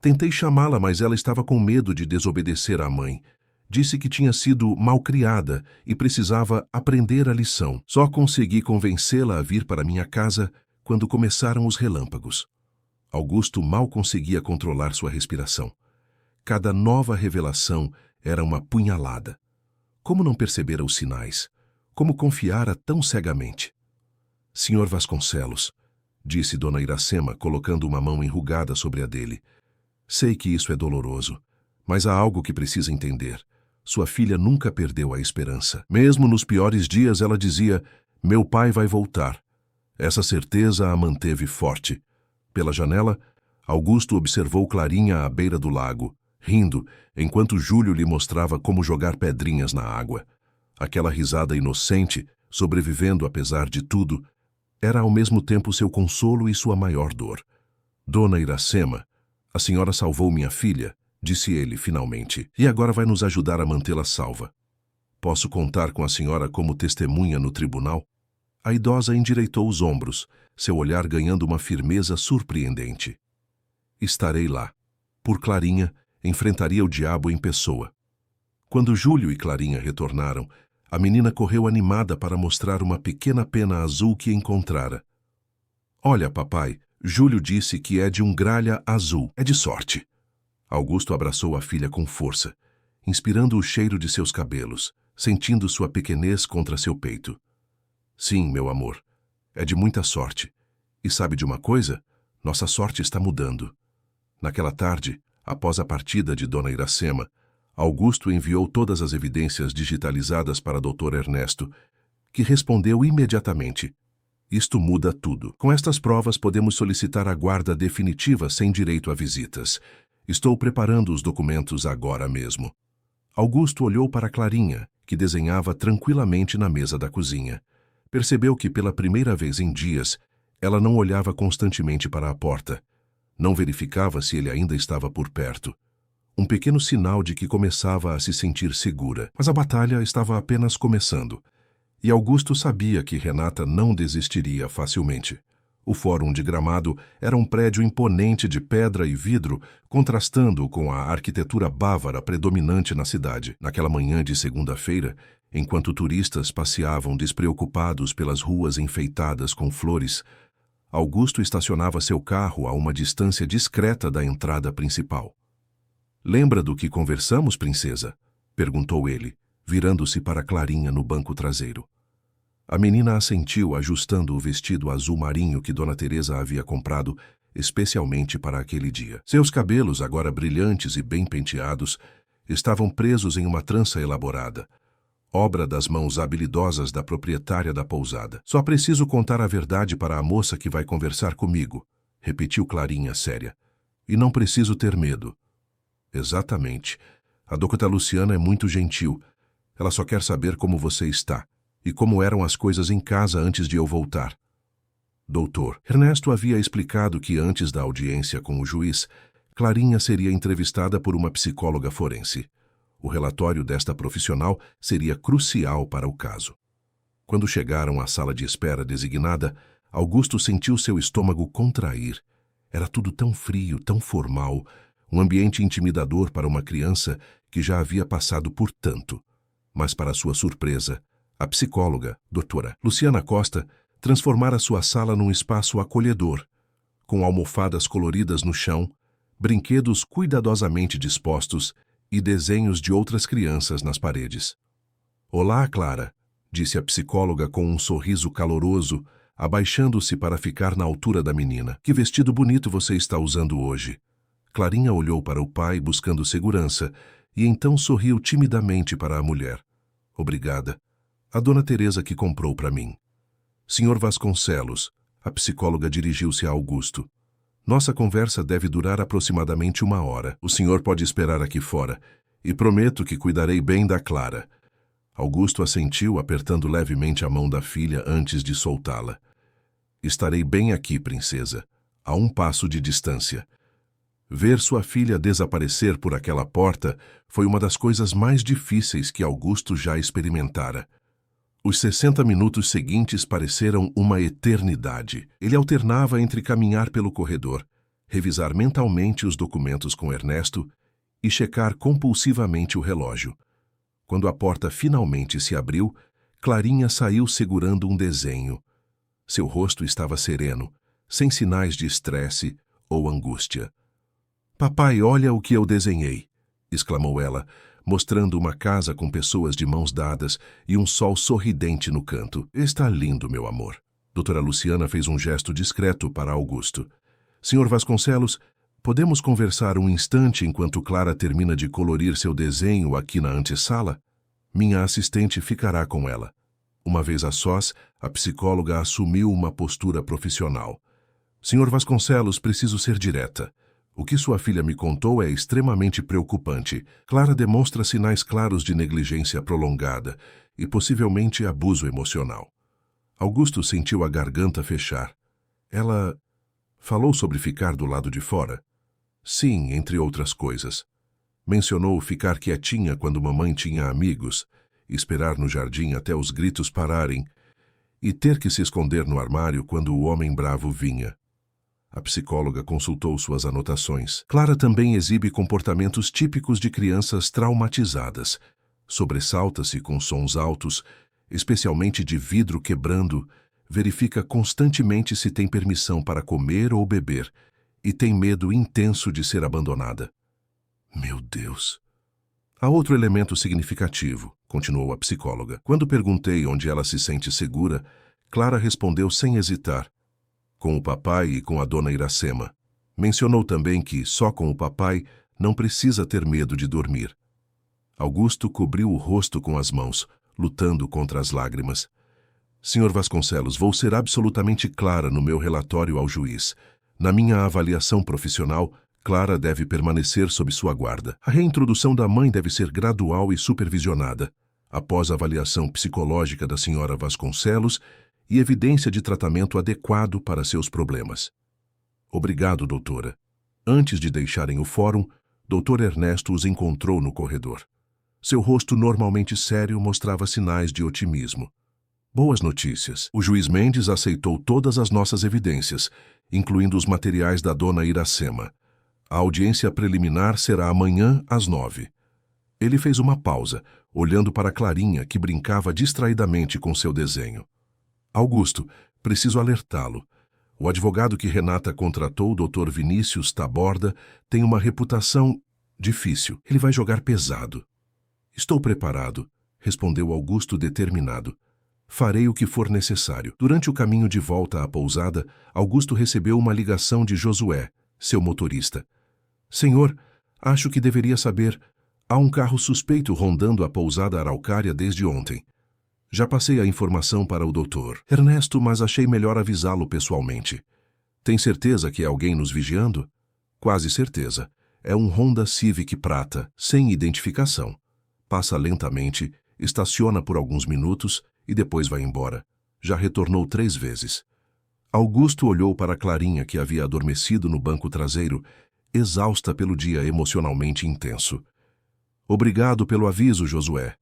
Tentei chamá-la, mas ela estava com medo de desobedecer à mãe. Disse que tinha sido malcriada e precisava aprender a lição. Só consegui convencê-la a vir para minha casa quando começaram os relâmpagos. Augusto mal conseguia controlar sua respiração. Cada nova revelação era uma punhalada. Como não percebera os sinais? Como confiara tão cegamente? Senhor Vasconcelos, disse Dona Iracema, colocando uma mão enrugada sobre a dele. Sei que isso é doloroso, mas há algo que precisa entender. Sua filha nunca perdeu a esperança. Mesmo nos piores dias, ela dizia, meu pai vai voltar. Essa certeza a manteve forte. Pela janela, Augusto observou Clarinha à beira do lago, rindo, enquanto Júlio lhe mostrava como jogar pedrinhas na água. Aquela risada inocente, sobrevivendo apesar de tudo, era ao mesmo tempo seu consolo e sua maior dor. Dona Iracema, a senhora salvou minha filha, disse ele finalmente, e agora vai nos ajudar a mantê-la salva. Posso contar com a senhora como testemunha no tribunal? A idosa endireitou os ombros, seu olhar ganhando uma firmeza surpreendente. Estarei lá. Por Clarinha, enfrentaria o diabo em pessoa. Quando Júlio e Clarinha retornaram, a menina correu animada para mostrar uma pequena pena azul que encontrara. Olha, papai, Júlio disse que é de um gralha azul. É de sorte. Augusto abraçou a filha com força, inspirando o cheiro de seus cabelos, sentindo sua pequenez contra seu peito. Sim, meu amor, é de muita sorte. E sabe de uma coisa? Nossa sorte está mudando. Naquela tarde, após a partida de Dona Iracema, Augusto enviou todas as evidências digitalizadas para Dr. Ernesto, que respondeu imediatamente. Isto muda tudo. Com estas provas podemos solicitar a guarda definitiva sem direito a visitas. Estou preparando os documentos agora mesmo. Augusto olhou para Clarinha, que desenhava tranquilamente na mesa da cozinha. Percebeu que pela primeira vez em dias, ela não olhava constantemente para a porta. Não verificava se ele ainda estava por perto. Um pequeno sinal de que começava a se sentir segura. Mas a batalha estava apenas começando. E Augusto sabia que Renata não desistiria facilmente. O Fórum de Gramado era um prédio imponente de pedra e vidro, contrastando com a arquitetura bávara predominante na cidade. Naquela manhã de segunda-feira, enquanto turistas passeavam despreocupados pelas ruas enfeitadas com flores, Augusto estacionava seu carro a uma distância discreta da entrada principal. "Lembra do que conversamos, princesa?" perguntou ele, virando-se para Clarinha no banco traseiro. A menina assentiu, ajustando o vestido azul marinho que Dona Teresa havia comprado especialmente para aquele dia. Seus cabelos, agora brilhantes e bem penteados, estavam presos em uma trança elaborada, obra das mãos habilidosas da proprietária da pousada. "Só preciso contar a verdade para a moça que vai conversar comigo", repetiu Clarinha séria. "E não preciso ter medo." "Exatamente. A doutora Luciana é muito gentil. Ela só quer saber como você está e como eram as coisas em casa antes de eu voltar." Doutor, Ernesto havia explicado que antes da audiência com o juiz, Clarinha seria entrevistada por uma psicóloga forense. O relatório desta profissional seria crucial para o caso. Quando chegaram à sala de espera designada, Augusto sentiu seu estômago contrair. Era tudo tão frio, tão formal, um ambiente intimidador para uma criança que já havia passado por tanto. Mas, para sua surpresa, a psicóloga, doutora Luciana Costa, transformara sua sala num espaço acolhedor, com almofadas coloridas no chão, brinquedos cuidadosamente dispostos e desenhos de outras crianças nas paredes. "Olá, Clara", disse a psicóloga com um sorriso caloroso, abaixando-se para ficar na altura da menina. "Que vestido bonito você está usando hoje." Clarinha olhou para o pai buscando segurança e então sorriu timidamente para a mulher. "Obrigada. A Dona Teresa que comprou para mim." "Senhor Vasconcelos", a psicóloga dirigiu-se a Augusto. "Nossa conversa deve durar aproximadamente 1 hora. O senhor pode esperar aqui fora e prometo que cuidarei bem da Clara." Augusto assentiu, apertando levemente a mão da filha antes de soltá-la. "Estarei bem aqui, princesa, a 1 passo de distância." Ver sua filha desaparecer por aquela porta foi uma das coisas mais difíceis que Augusto já experimentara. Os 60 minutos seguintes pareceram uma eternidade. Ele alternava entre caminhar pelo corredor, revisar mentalmente os documentos com Ernesto e checar compulsivamente o relógio. Quando a porta finalmente se abriu, Clarinha saiu segurando um desenho. Seu rosto estava sereno, sem sinais de estresse ou angústia. "Papai, olha o que eu desenhei", exclamou ela, mostrando uma casa com pessoas de mãos dadas e um sol sorridente no canto. "Está lindo, meu amor." Doutora Luciana fez um gesto discreto para Augusto. "Senhor Vasconcelos, podemos conversar um instante enquanto Clara termina de colorir seu desenho aqui na antessala? Minha assistente ficará com ela." Uma vez a sós, a psicóloga assumiu uma postura profissional. "Senhor Vasconcelos, preciso ser direta. O que sua filha me contou é extremamente preocupante. Clara demonstra sinais claros de negligência prolongada e possivelmente abuso emocional." Augusto sentiu a garganta fechar. "Ela Falou sobre ficar do lado de fora? Sim, entre outras coisas. Mencionou ficar quietinha quando mamãe tinha amigos, esperar no jardim até os gritos pararem e ter que se esconder no armário quando o homem bravo vinha. A psicóloga consultou suas anotações. Clara também exibe comportamentos típicos de crianças traumatizadas. Sobressalta-se com sons altos, especialmente de vidro quebrando, verifica constantemente se tem permissão para comer ou beber e tem medo intenso de ser abandonada. Meu Deus! Há outro elemento significativo, continuou a psicóloga. Quando perguntei onde ela se sente segura, Clara respondeu sem hesitar: com o papai e com a dona Iracema. Mencionou também que, só com o papai, não precisa ter medo de dormir. Augusto cobriu o rosto com as mãos, lutando contra as lágrimas. Senhor Vasconcelos, vou ser absolutamente clara no meu relatório ao juiz. Na minha avaliação profissional, Clara deve permanecer sob sua guarda. A reintrodução da mãe deve ser gradual e supervisionada, após a avaliação psicológica da senhora Vasconcelos e evidência de tratamento adequado para seus problemas. Obrigado, doutora. Antes de deixarem o fórum, Dr. Ernesto os encontrou no corredor. Seu rosto normalmente sério mostrava sinais de otimismo. Boas notícias. O juiz Mendes aceitou todas as nossas evidências, incluindo os materiais da dona Iracema. A audiência preliminar será amanhã às 9. Ele fez uma pausa, olhando para Clarinha, que brincava distraidamente com seu desenho. Augusto, preciso alertá-lo. O advogado que Renata contratou, o Dr. Vinícius Taborda, tem uma reputação difícil. Ele vai jogar pesado. Estou preparado, respondeu Augusto determinado. Farei o que for necessário. Durante o caminho de volta à pousada, Augusto recebeu uma ligação de Josué, seu motorista. Senhor, acho que deveria saber. Há um carro suspeito rondando a pousada Araucária desde ontem. Já passei a informação para o doutor Ernesto, mas achei melhor avisá-lo pessoalmente. Tem certeza que é alguém nos vigiando? Quase certeza. É um Honda Civic prata, sem identificação. Passa lentamente, estaciona por alguns minutos e depois vai embora. Já retornou 3 vezes. Augusto olhou para Clarinha, que havia adormecido no banco traseiro, exausta pelo dia emocionalmente intenso. Obrigado pelo aviso, Josué.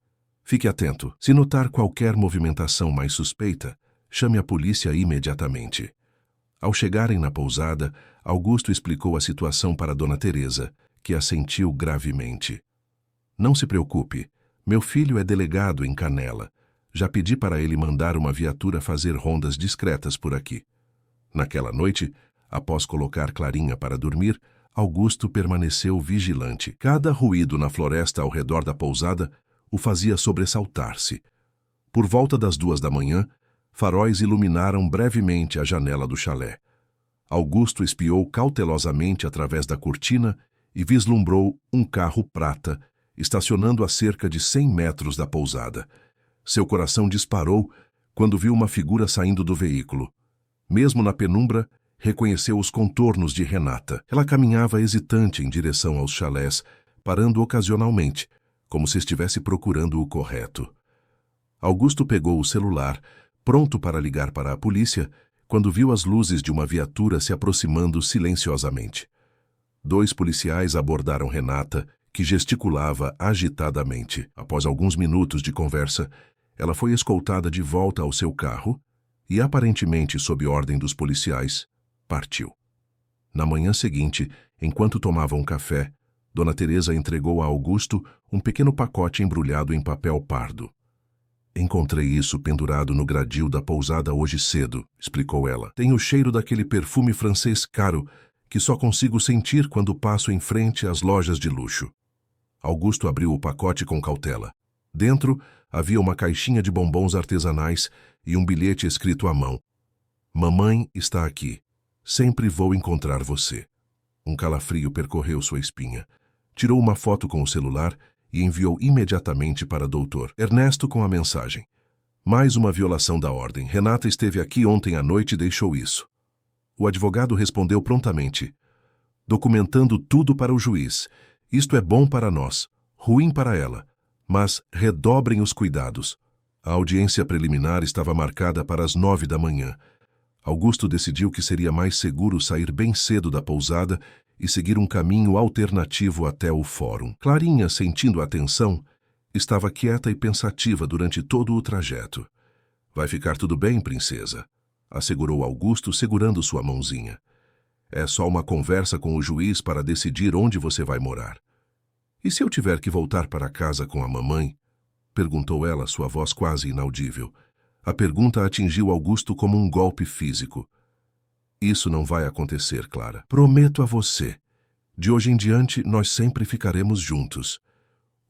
Fique atento. Se notar qualquer movimentação mais suspeita, chame a polícia imediatamente. Ao chegarem na pousada, Augusto explicou a situação para Dona Teresa, que assentiu gravemente. Não se preocupe. Meu filho é delegado em Canela. Já pedi para ele mandar uma viatura fazer rondas discretas por aqui. Naquela noite, após colocar Clarinha para dormir, Augusto permaneceu vigilante. Cada ruído na floresta ao redor da pousada o fazia sobressaltar-se. Por volta das 2 da manhã, faróis iluminaram brevemente a janela do chalé. Augusto espiou cautelosamente através da cortina e vislumbrou um carro prata, estacionando a cerca de 100 metros da pousada. Seu coração disparou quando viu uma figura saindo do veículo. Mesmo na penumbra, reconheceu os contornos de Renata. Ela caminhava hesitante em direção aos chalés, parando ocasionalmente, como se estivesse procurando o correto. Augusto pegou o celular, pronto para ligar para a polícia, quando viu as luzes de uma viatura se aproximando silenciosamente. 2 policiais abordaram Renata, que gesticulava agitadamente. Após alguns minutos de conversa, ela foi escoltada de volta ao seu carro e, aparentemente sob ordem dos policiais, partiu. Na manhã seguinte, enquanto tomavam café, Dona Teresa entregou a Augusto um pequeno pacote embrulhado em papel pardo. Encontrei isso pendurado no gradil da pousada hoje cedo, explicou ela. Tem o cheiro daquele perfume francês caro que só consigo sentir quando passo em frente às lojas de luxo. Augusto abriu o pacote com cautela. Dentro havia uma caixinha de bombons artesanais e um bilhete escrito à mão. Mamãe está aqui. Sempre vou encontrar você. Um calafrio percorreu sua espinha. Tirou uma foto com o celular e enviou imediatamente para Dr. Ernesto com a mensagem. Mais uma violação da ordem. Renata esteve aqui ontem à noite e deixou isso. O advogado respondeu prontamente. Documentando tudo para o juiz. Isto é bom para nós, ruim para ela. Mas redobrem os cuidados. A audiência preliminar estava marcada para as 9 da manhã. Augusto decidiu que seria mais seguro sair bem cedo da pousada e seguir um caminho alternativo até o fórum. Clarinha, sentindo a tensão, estava quieta e pensativa durante todo o trajeto. "Vai ficar tudo bem, princesa", assegurou Augusto, segurando sua mãozinha. "É só uma conversa com o juiz para decidir onde você vai morar." "E se eu tiver que voltar para casa com a mamãe?" perguntou ela, sua voz quase inaudível. A pergunta atingiu Augusto como um golpe físico. "Isso não vai acontecer, Clara. Prometo a você. De hoje em diante, nós sempre ficaremos juntos."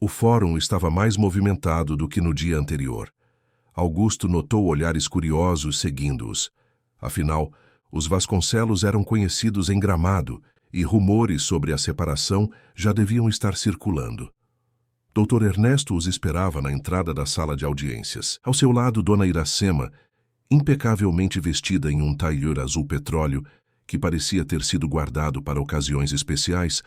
O fórum estava mais movimentado do que no dia anterior. Augusto notou olhares curiosos seguindo-os. Afinal, os Vasconcelos eram conhecidos em Gramado e rumores sobre a separação já deviam estar circulando. Dr. Ernesto os esperava na entrada da sala de audiências. Ao seu lado, Dona Iracema, impecavelmente vestida em um tailleur azul petróleo, que parecia ter sido guardado para ocasiões especiais,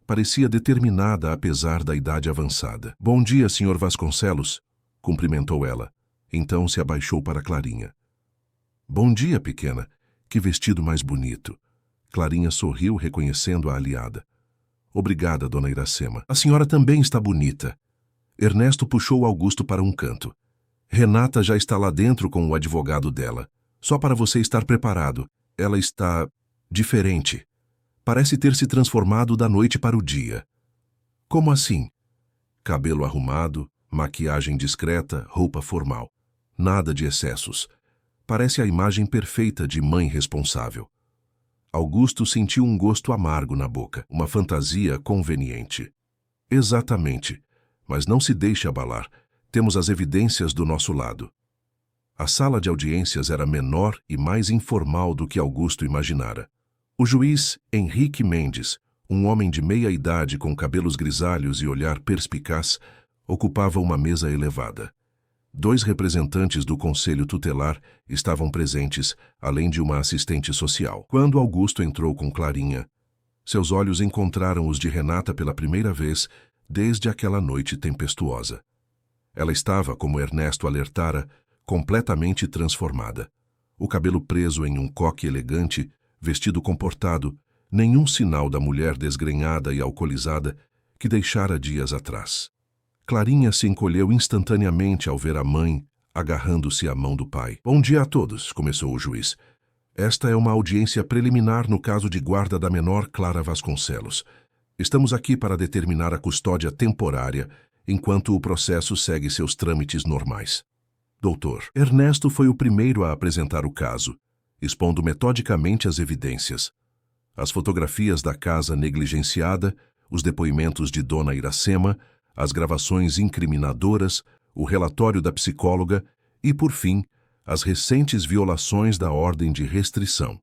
parecia determinada apesar da idade avançada. "Bom dia, Sr. Vasconcelos", cumprimentou ela. Então se abaixou para Clarinha. "Bom dia, pequena. Que vestido mais bonito." Clarinha sorriu, reconhecendo a aliada. "Obrigada, Dona Iracema. A senhora também está bonita." Ernesto puxou Augusto para um canto. "Renata já está lá dentro com o advogado dela. Só para você estar preparado. Ela está diferente. Parece ter se transformado da noite para o dia." "Como assim?" "Cabelo arrumado, maquiagem discreta, roupa formal. Nada de excessos. Parece a imagem perfeita de mãe responsável." Augusto sentiu um gosto amargo na boca, uma fantasia conveniente. "Exatamente. Mas não se deixe abalar. Temos as evidências do nosso lado." A sala de audiências era menor e mais informal do que Augusto imaginara. O juiz Henrique Mendes, um homem de meia idade com cabelos grisalhos e olhar perspicaz, ocupava uma mesa elevada. 2 representantes do Conselho Tutelar estavam presentes, além de uma assistente social. Quando Augusto entrou com Clarinha, seus olhos encontraram os de Renata pela primeira vez desde aquela noite tempestuosa. Ela estava, como Ernesto alertara, completamente transformada. O cabelo preso em um coque elegante, vestido comportado, nenhum sinal da mulher desgrenhada e alcoolizada que deixara dias atrás. Clarinha se encolheu instantaneamente ao ver a mãe agarrando-se à mão do pai. "Bom dia a todos", começou o juiz. "Esta é uma audiência preliminar no caso de guarda da menor Clara Vasconcelos. Estamos aqui para determinar a custódia temporária enquanto o processo segue seus trâmites normais." Doutor Ernesto foi o primeiro a apresentar o caso, expondo metodicamente as evidências. As fotografias da casa negligenciada, os depoimentos de Dona Iracema, as gravações incriminadoras, o relatório da psicóloga e, por fim, as recentes violações da ordem de restrição.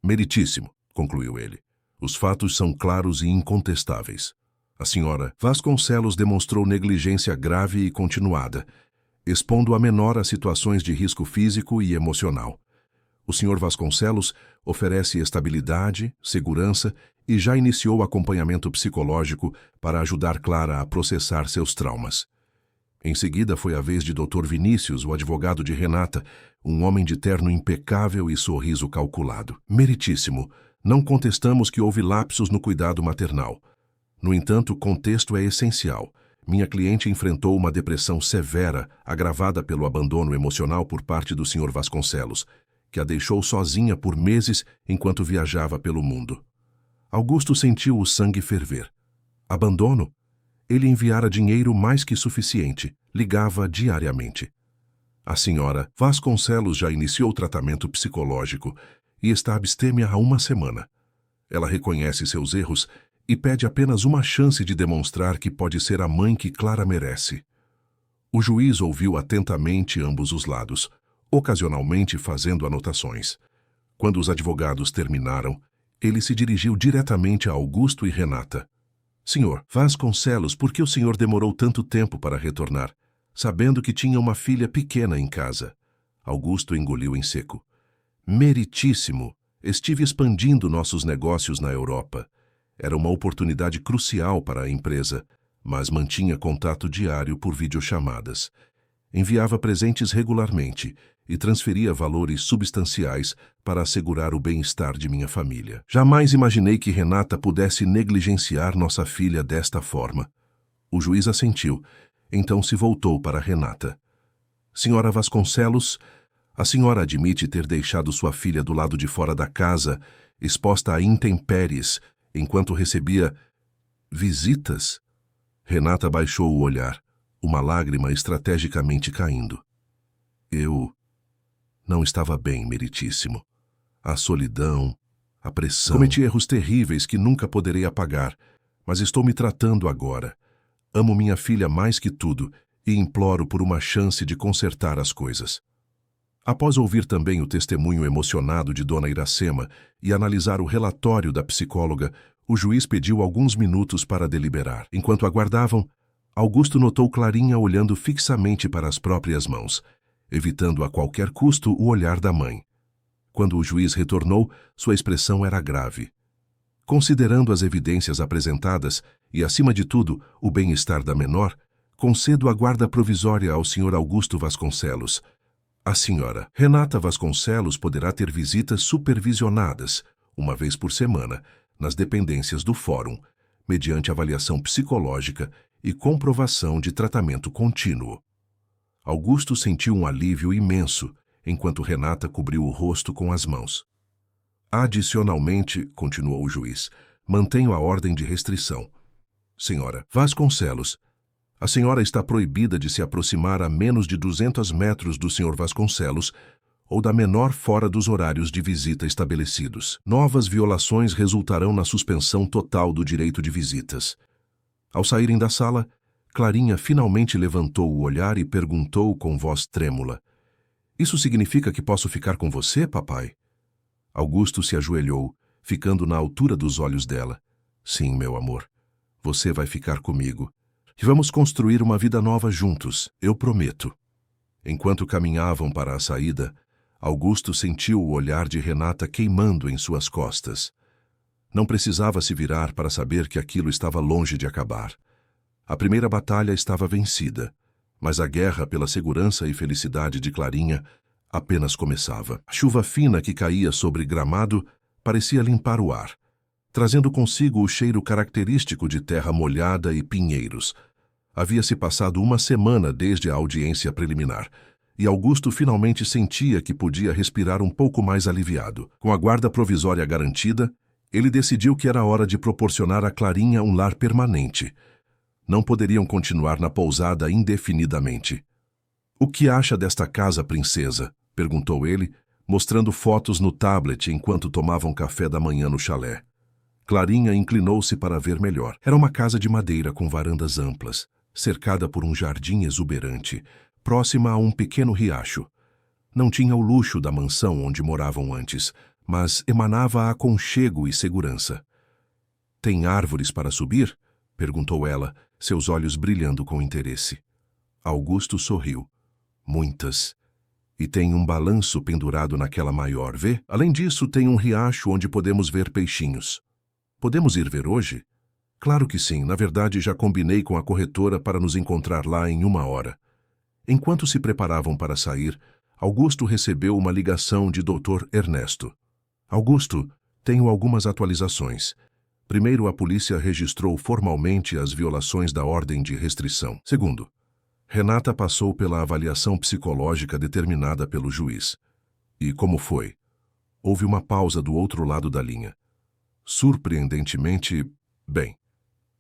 "Meritíssimo", concluiu ele. "Os fatos são claros e incontestáveis. A senhora Vasconcelos demonstrou negligência grave e continuada, expondo a menor a situações de risco físico e emocional. O senhor Vasconcelos oferece estabilidade, segurança e já iniciou acompanhamento psicológico para ajudar Clara a processar seus traumas." Em seguida foi a vez de Dr. Vinícius, o advogado de Renata, um homem de terno impecável e sorriso calculado. "Meritíssimo, não contestamos que houve lapsos no cuidado maternal. No entanto, o contexto é essencial. Minha cliente enfrentou uma depressão severa, agravada pelo abandono emocional por parte do Sr. Vasconcelos, que a deixou sozinha por meses enquanto viajava pelo mundo." Augusto sentiu o sangue ferver. Abandono? Ele enviara dinheiro mais que suficiente, ligava diariamente. A senhora Vasconcelos já iniciou tratamento psicológico e está abstêmia há 1 semana. Ela reconhece seus erros e pede apenas uma chance de demonstrar que pode ser a mãe que Clara merece. O juiz ouviu atentamente ambos os lados, ocasionalmente fazendo anotações. Quando os advogados terminaram, ele se dirigiu diretamente a Augusto e Renata. "Senhor Vasconcelos, por que o senhor demorou tanto tempo para retornar, sabendo que tinha uma filha pequena em casa?" Augusto engoliu em seco. "Meritíssimo, estive expandindo nossos negócios na Europa. Era uma oportunidade crucial para a empresa, mas mantinha contato diário por videochamadas. Enviava presentes regularmente e transferia valores substanciais para assegurar o bem-estar de minha família. Jamais imaginei que Renata pudesse negligenciar nossa filha desta forma. O juiz assentiu, então se voltou para Renata. Senhora Vasconcelos, a senhora admite ter deixado sua filha do lado de fora da casa, exposta a intempéries, enquanto recebia visitas? Renata baixou o olhar, uma lágrima estrategicamente caindo. Eu não estava bem, meritíssimo. A solidão, a pressão. Cometi erros terríveis que nunca poderei apagar, mas estou me tratando agora. Amo minha filha mais que tudo e imploro por uma chance de consertar as coisas. Após ouvir também o testemunho emocionado de Dona Iracema e analisar o relatório da psicóloga, o juiz pediu alguns minutos para deliberar. Enquanto aguardavam, Augusto notou Clarinha olhando fixamente para as próprias mãos, evitando a qualquer custo o olhar da mãe. Quando o juiz retornou, sua expressão era grave. Considerando as evidências apresentadas e, acima de tudo, o bem-estar da menor, concedo a guarda provisória ao Sr. Augusto Vasconcelos. A senhora Renata Vasconcelos poderá ter visitas supervisionadas, uma vez por semana, nas dependências do Fórum, mediante avaliação psicológica e comprovação de tratamento contínuo. Augusto sentiu um alívio imenso, enquanto Renata cobriu o rosto com as mãos. Adicionalmente, continuou o juiz, mantenho a ordem de restrição. Senhora Vasconcelos, a senhora está proibida de se aproximar a menos de 200 metros do Sr. Vasconcelos ou da menor fora dos horários de visita estabelecidos. Novas violações resultarão na suspensão total do direito de visitas. Ao saírem da sala, Clarinha finalmente levantou o olhar e perguntou com voz trêmula: Isso significa que posso ficar com você, papai? Augusto se ajoelhou, ficando na altura dos olhos dela. Sim, meu amor, você vai ficar comigo. E vamos construir uma vida nova juntos, eu prometo. Enquanto caminhavam para a saída, Augusto sentiu o olhar de Renata queimando em suas costas. Não precisava se virar para saber que aquilo estava longe de acabar. A primeira batalha estava vencida, mas a guerra pela segurança e felicidade de Clarinha apenas começava. A chuva fina que caía sobre gramado parecia limpar o ar, trazendo consigo o cheiro característico de terra molhada e pinheiros. Havia-se passado uma semana desde a audiência preliminar, e Augusto finalmente sentia que podia respirar um pouco mais aliviado. Com a guarda provisória garantida, ele decidiu que era hora de proporcionar a Clarinha um lar permanente. Não poderiam continuar na pousada indefinidamente. O que acha desta casa, princesa? Perguntou ele, mostrando fotos no tablet enquanto tomavam café da manhã no chalé. Clarinha inclinou-se para ver melhor. Era uma casa de madeira com varandas amplas, cercada por um jardim exuberante, próxima a um pequeno riacho. Não tinha o luxo da mansão onde moravam antes, mas emanava aconchego e segurança. Tem árvores para subir? Perguntou ela, seus olhos brilhando com interesse. Augusto sorriu. Muitas. E tem um balanço pendurado naquela maior, vê? Além disso, tem um riacho onde podemos ver peixinhos. Podemos ir ver hoje? Claro que sim, na verdade já combinei com a corretora para nos encontrar lá em 1 hora. Enquanto se preparavam para sair, Augusto recebeu uma ligação de Dr. Ernesto. Augusto, tenho algumas atualizações. Primeiro, a polícia registrou formalmente as violações da ordem de restrição. Segundo, Renata passou pela avaliação psicológica determinada pelo juiz. E como foi? Houve uma pausa do outro lado da linha. Surpreendentemente, bem.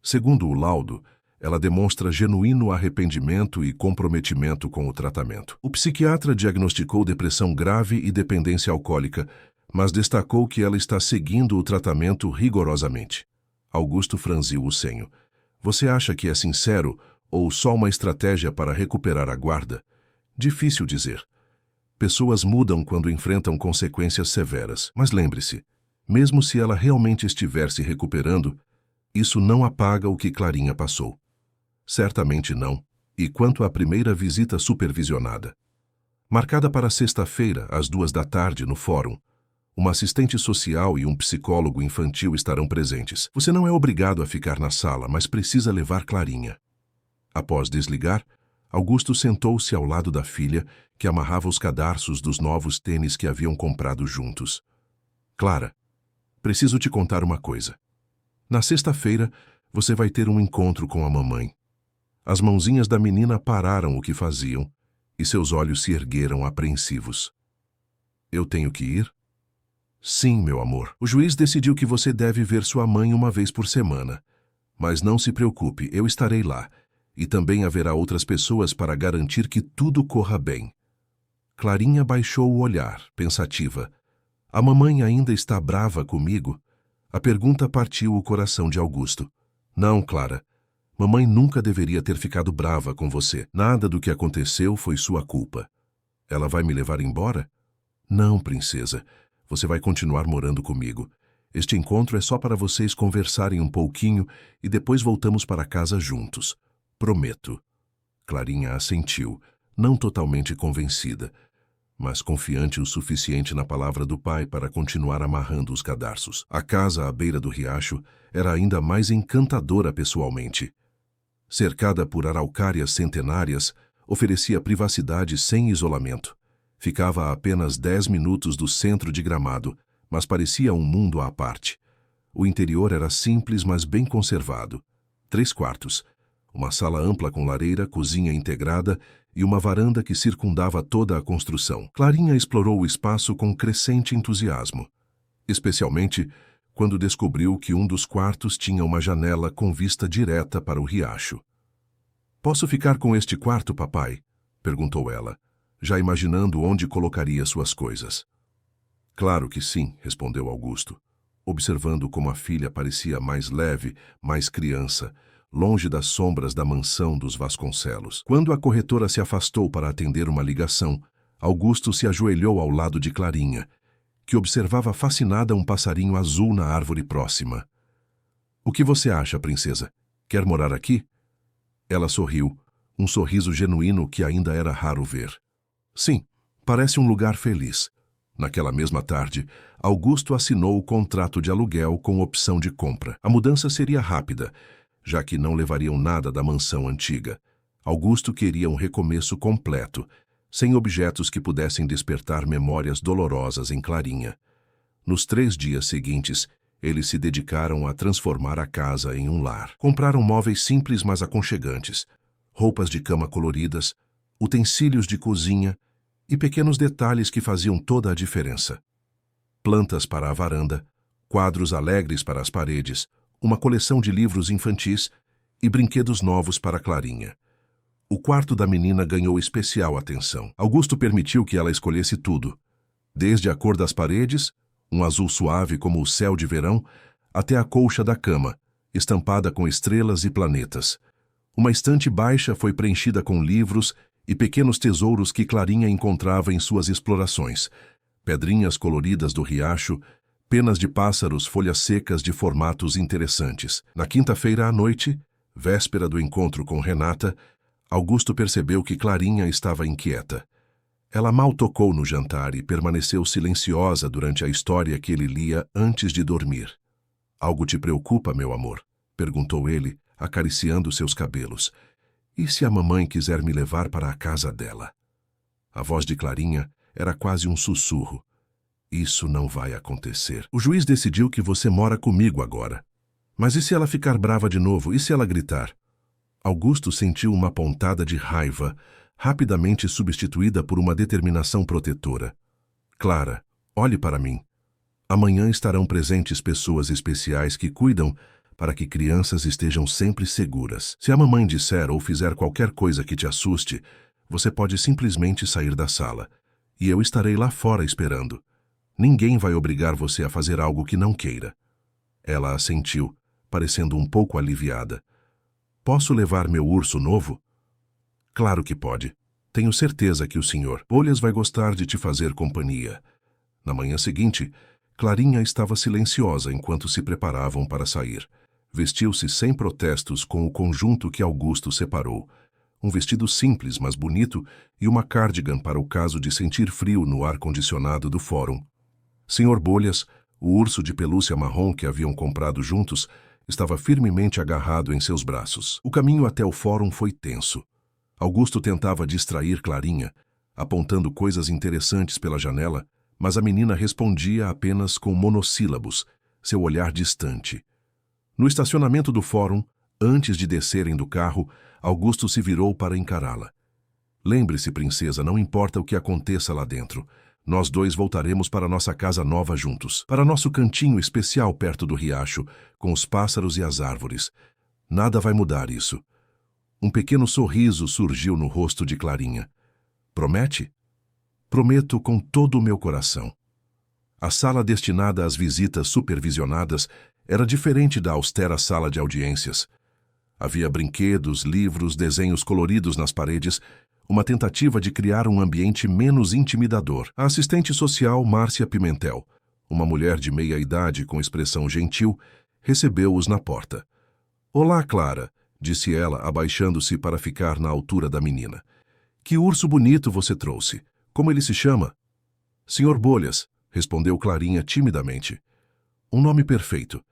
Segundo o laudo, ela demonstra genuíno arrependimento e comprometimento com o tratamento. O psiquiatra diagnosticou depressão grave e dependência alcoólica, mas destacou que ela está seguindo o tratamento rigorosamente. Augusto franziu o senho. Você acha que é sincero ou só uma estratégia para recuperar a guarda? Difícil dizer. Pessoas mudam quando enfrentam consequências severas, mas lembre-se, mesmo se ela realmente estiver se recuperando, isso não apaga o que Clarinha passou. Certamente não. E quanto à primeira visita supervisionada? Marcada para sexta-feira, às 14h, no fórum, uma assistente social e um psicólogo infantil estarão presentes. Você não é obrigado a ficar na sala, mas precisa levar Clarinha. Após desligar, Augusto sentou-se ao lado da filha, que amarrava os cadarços dos novos tênis que haviam comprado juntos. Clara, preciso te contar uma coisa. Na sexta-feira, você vai ter um encontro com a mamãe. As mãozinhas da menina pararam o que faziam e seus olhos se ergueram apreensivos. Eu tenho que ir? Sim, meu amor. O juiz decidiu que você deve ver sua mãe uma vez por semana. Mas não se preocupe, eu estarei lá. E também haverá outras pessoas para garantir que tudo corra bem. Clarinha baixou o olhar, pensativa. A mamãe ainda está brava comigo? A pergunta partiu o coração de Augusto. Não, Clara. Mamãe nunca deveria ter ficado brava com você. Nada do que aconteceu foi sua culpa. Ela vai me levar embora? Não, princesa. Você vai continuar morando comigo. Este encontro é só para vocês conversarem um pouquinho e depois voltamos para casa juntos. Prometo. Clarinha assentiu, não totalmente convencida, mas confiante o suficiente na palavra do pai para continuar amarrando os cadarços. A casa à beira do riacho era ainda mais encantadora pessoalmente. Cercada por araucárias centenárias, oferecia privacidade sem isolamento. Ficava a apenas 10 minutos do centro de Gramado, mas parecia um mundo à parte. O interior era simples, mas bem conservado. 3 quartos, uma sala ampla com lareira, cozinha integrada e uma varanda que circundava toda a construção. Clarinha explorou o espaço com crescente entusiasmo, especialmente quando descobriu que um dos quartos tinha uma janela com vista direta para o riacho. "Posso ficar com este quarto, papai?" perguntou ela, já imaginando onde colocaria suas coisas. "Claro que sim", respondeu Augusto, observando como a filha parecia mais leve, mais criança, longe das sombras da mansão dos Vasconcelos. Quando a corretora se afastou para atender uma ligação, Augusto se ajoelhou ao lado de Clarinha, que observava fascinada um passarinho azul na árvore próxima. "O que você acha, princesa? Quer morar aqui?" Ela sorriu, um sorriso genuíno que ainda era raro ver. "Sim, parece um lugar feliz." Naquela mesma tarde, Augusto assinou o contrato de aluguel com opção de compra. A mudança seria rápida, já que não levariam nada da mansão antiga. Augusto queria um recomeço completo, sem objetos que pudessem despertar memórias dolorosas em Clarinha. Nos 3 dias seguintes, eles se dedicaram a transformar a casa em um lar. Compraram móveis simples mas aconchegantes, roupas de cama coloridas, utensílios de cozinha e pequenos detalhes que faziam toda a diferença. Plantas para a varanda, quadros alegres para as paredes, uma coleção de livros infantis e brinquedos novos para Clarinha. O quarto da menina ganhou especial atenção. Augusto permitiu que ela escolhesse tudo, desde a cor das paredes, um azul suave como o céu de verão, até a colcha da cama, estampada com estrelas e planetas. Uma estante baixa foi preenchida com livros e pequenos tesouros que Clarinha encontrava em suas explorações. Pedrinhas coloridas do riacho, penas de pássaros, folhas secas de formatos interessantes. Na quinta-feira à noite, véspera do encontro com Renata, Augusto percebeu que Clarinha estava inquieta. Ela mal tocou no jantar e permaneceu silenciosa durante a história que ele lia antes de dormir. "Algo te preocupa, meu amor?" perguntou ele, acariciando seus cabelos. "E se a mamãe quiser me levar para a casa dela?" A voz de Clarinha era quase um sussurro. "Isso não vai acontecer. O juiz decidiu que você mora comigo agora. Mas e se ela ficar brava de novo? E se ela gritar?" Augusto sentiu uma pontada de raiva, rapidamente substituída por uma determinação protetora. "Clara, olhe para mim. Amanhã estarão presentes pessoas especiais que cuidam para que crianças estejam sempre seguras. Se a mamãe disser ou fizer qualquer coisa que te assuste, você pode simplesmente sair da sala, e eu estarei lá fora esperando. Ninguém vai obrigar você a fazer algo que não queira." Ela assentiu, parecendo um pouco aliviada. "Posso levar meu urso novo?" "Claro que pode. Tenho certeza que o Sr. Bolhas vai gostar de te fazer companhia." Na manhã seguinte, Clarinha estava silenciosa enquanto se preparavam para sair. Vestiu-se sem protestos com o conjunto que Augusto separou. Um vestido simples, mas bonito, e uma cardigan para o caso de sentir frio no ar-condicionado do fórum. Sr. Bolhas, o urso de pelúcia marrom que haviam comprado juntos, estava firmemente agarrado em seus braços. O caminho até o fórum foi tenso. Augusto tentava distrair Clarinha, apontando coisas interessantes pela janela, mas a menina respondia apenas com monossílabos, seu olhar distante. No estacionamento do fórum, antes de descerem do carro, Augusto se virou para encará-la. Lembre-se, princesa, não importa o que aconteça lá dentro. Nós dois voltaremos para nossa casa nova juntos, para nosso cantinho especial perto do riacho, com os pássaros e as árvores. Nada vai mudar isso. Um pequeno sorriso surgiu no rosto de Clarinha. Promete? Prometo com todo o meu coração. A sala destinada às visitas supervisionadas era diferente da austera sala de audiências. Havia brinquedos, livros, desenhos coloridos nas paredes, uma tentativa de criar um ambiente menos intimidador. A assistente social Márcia Pimentel, uma mulher de meia-idade com expressão gentil, recebeu-os na porta. Olá, Clara, disse ela, abaixando-se para ficar na altura da menina. Que urso bonito você trouxe. Como ele se chama? Senhor Bolhas, respondeu Clarinha timidamente. Um nome perfeito.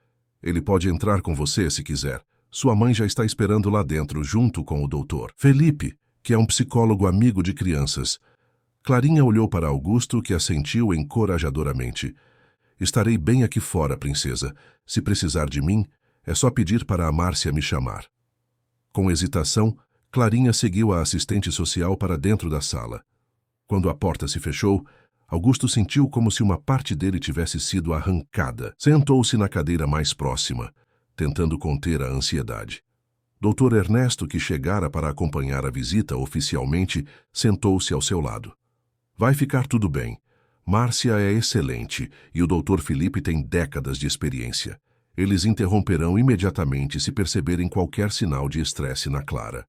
Ele pode entrar com você se quiser. Sua mãe já está esperando lá dentro, junto com o doutor Felipe, que é um psicólogo amigo de crianças. Clarinha olhou para Augusto, que assentiu encorajadoramente. Estarei bem aqui fora, princesa. Se precisar de mim, é só pedir para a Márcia me chamar. Com hesitação, Clarinha seguiu a assistente social para dentro da sala. Quando a porta se fechou, Augusto sentiu como se uma parte dele tivesse sido arrancada. Sentou-se na cadeira mais próxima, tentando conter a ansiedade. Dr. Ernesto, que chegara para acompanhar a visita oficialmente, sentou-se ao seu lado. Vai ficar tudo bem. Márcia é excelente e o Dr. Felipe tem décadas de experiência. Eles interromperão imediatamente se perceberem qualquer sinal de estresse na Clara.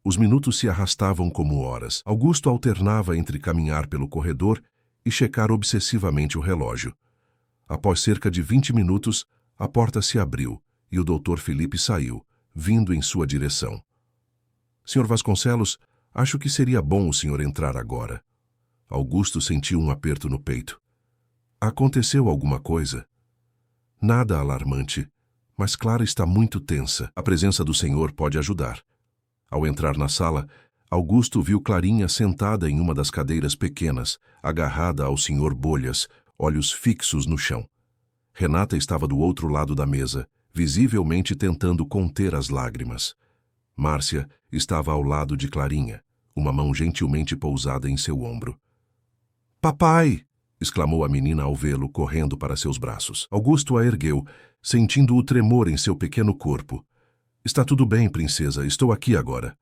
Os minutos se arrastavam como horas. Augusto alternava entre caminhar pelo corredor e checar obsessivamente o relógio. Após cerca de 20 minutos, a porta se abriu e o Dr. Felipe saiu, vindo em sua direção. Sr. Vasconcelos, acho que seria bom o senhor entrar agora. Augusto sentiu um aperto no peito. Aconteceu alguma coisa? Nada alarmante, mas Clara está muito tensa. A presença do senhor pode ajudar. Ao entrar na sala, Augusto viu Clarinha sentada em uma das cadeiras pequenas, agarrada ao Sr. Bolhas, olhos fixos no chão. Renata estava do outro lado da mesa, visivelmente tentando conter as lágrimas. Márcia estava ao lado de Clarinha, uma mão gentilmente pousada em seu ombro. Papai! Exclamou a menina ao vê-lo correndo para seus braços. Augusto a ergueu, sentindo o tremor em seu pequeno corpo. Está tudo bem, princesa, estou aqui agora.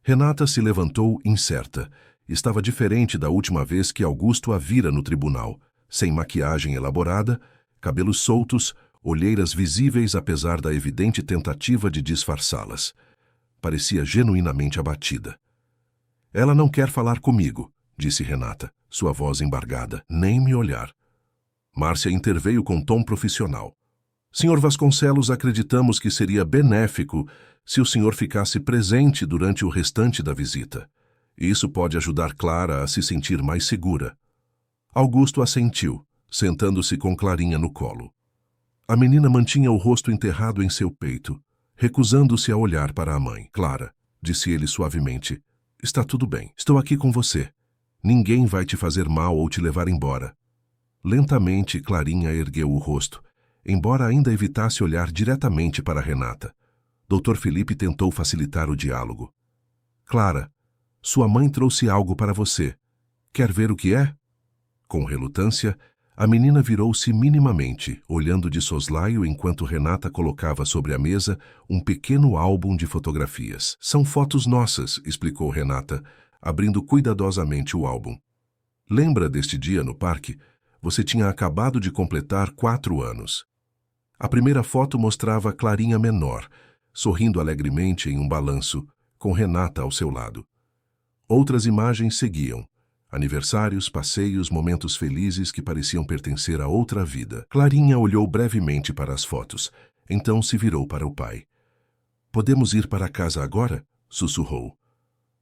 Renata se levantou incerta. Estava diferente da última vez que Augusto a vira no tribunal, sem maquiagem elaborada, cabelos soltos, olheiras visíveis apesar da evidente tentativa de disfarçá-las. Parecia genuinamente abatida. Ela não quer falar comigo, disse Renata, sua voz embargada, nem me olhar. Márcia interveio com tom profissional. Sr. Vasconcelos, acreditamos que seria benéfico se o senhor ficasse presente durante o restante da visita. Isso pode ajudar Clara a se sentir mais segura. Augusto assentiu, sentando-se com Clarinha no colo. A menina mantinha o rosto enterrado em seu peito, recusando-se a olhar para a mãe. Clara, disse ele suavemente, está tudo bem. Estou aqui com você. Ninguém vai te fazer mal ou te levar embora. Lentamente, Clarinha ergueu o rosto, embora ainda evitasse olhar diretamente para Renata. Dr. Felipe tentou facilitar o diálogo. Clara, sua mãe trouxe algo para você. Quer ver o que é? Com relutância, a menina virou-se minimamente, olhando de soslaio enquanto Renata colocava sobre a mesa um pequeno álbum de fotografias. São fotos nossas, explicou Renata, abrindo cuidadosamente o álbum. Lembra deste dia no parque? Você tinha acabado de completar 4 anos. A primeira foto mostrava Clarinha menor, sorrindo alegremente em um balanço, com Renata ao seu lado. Outras imagens seguiam. Aniversários, passeios, momentos felizes que pareciam pertencer a outra vida. Clarinha olhou brevemente para as fotos, então se virou para o pai. Podemos ir para casa agora? Sussurrou.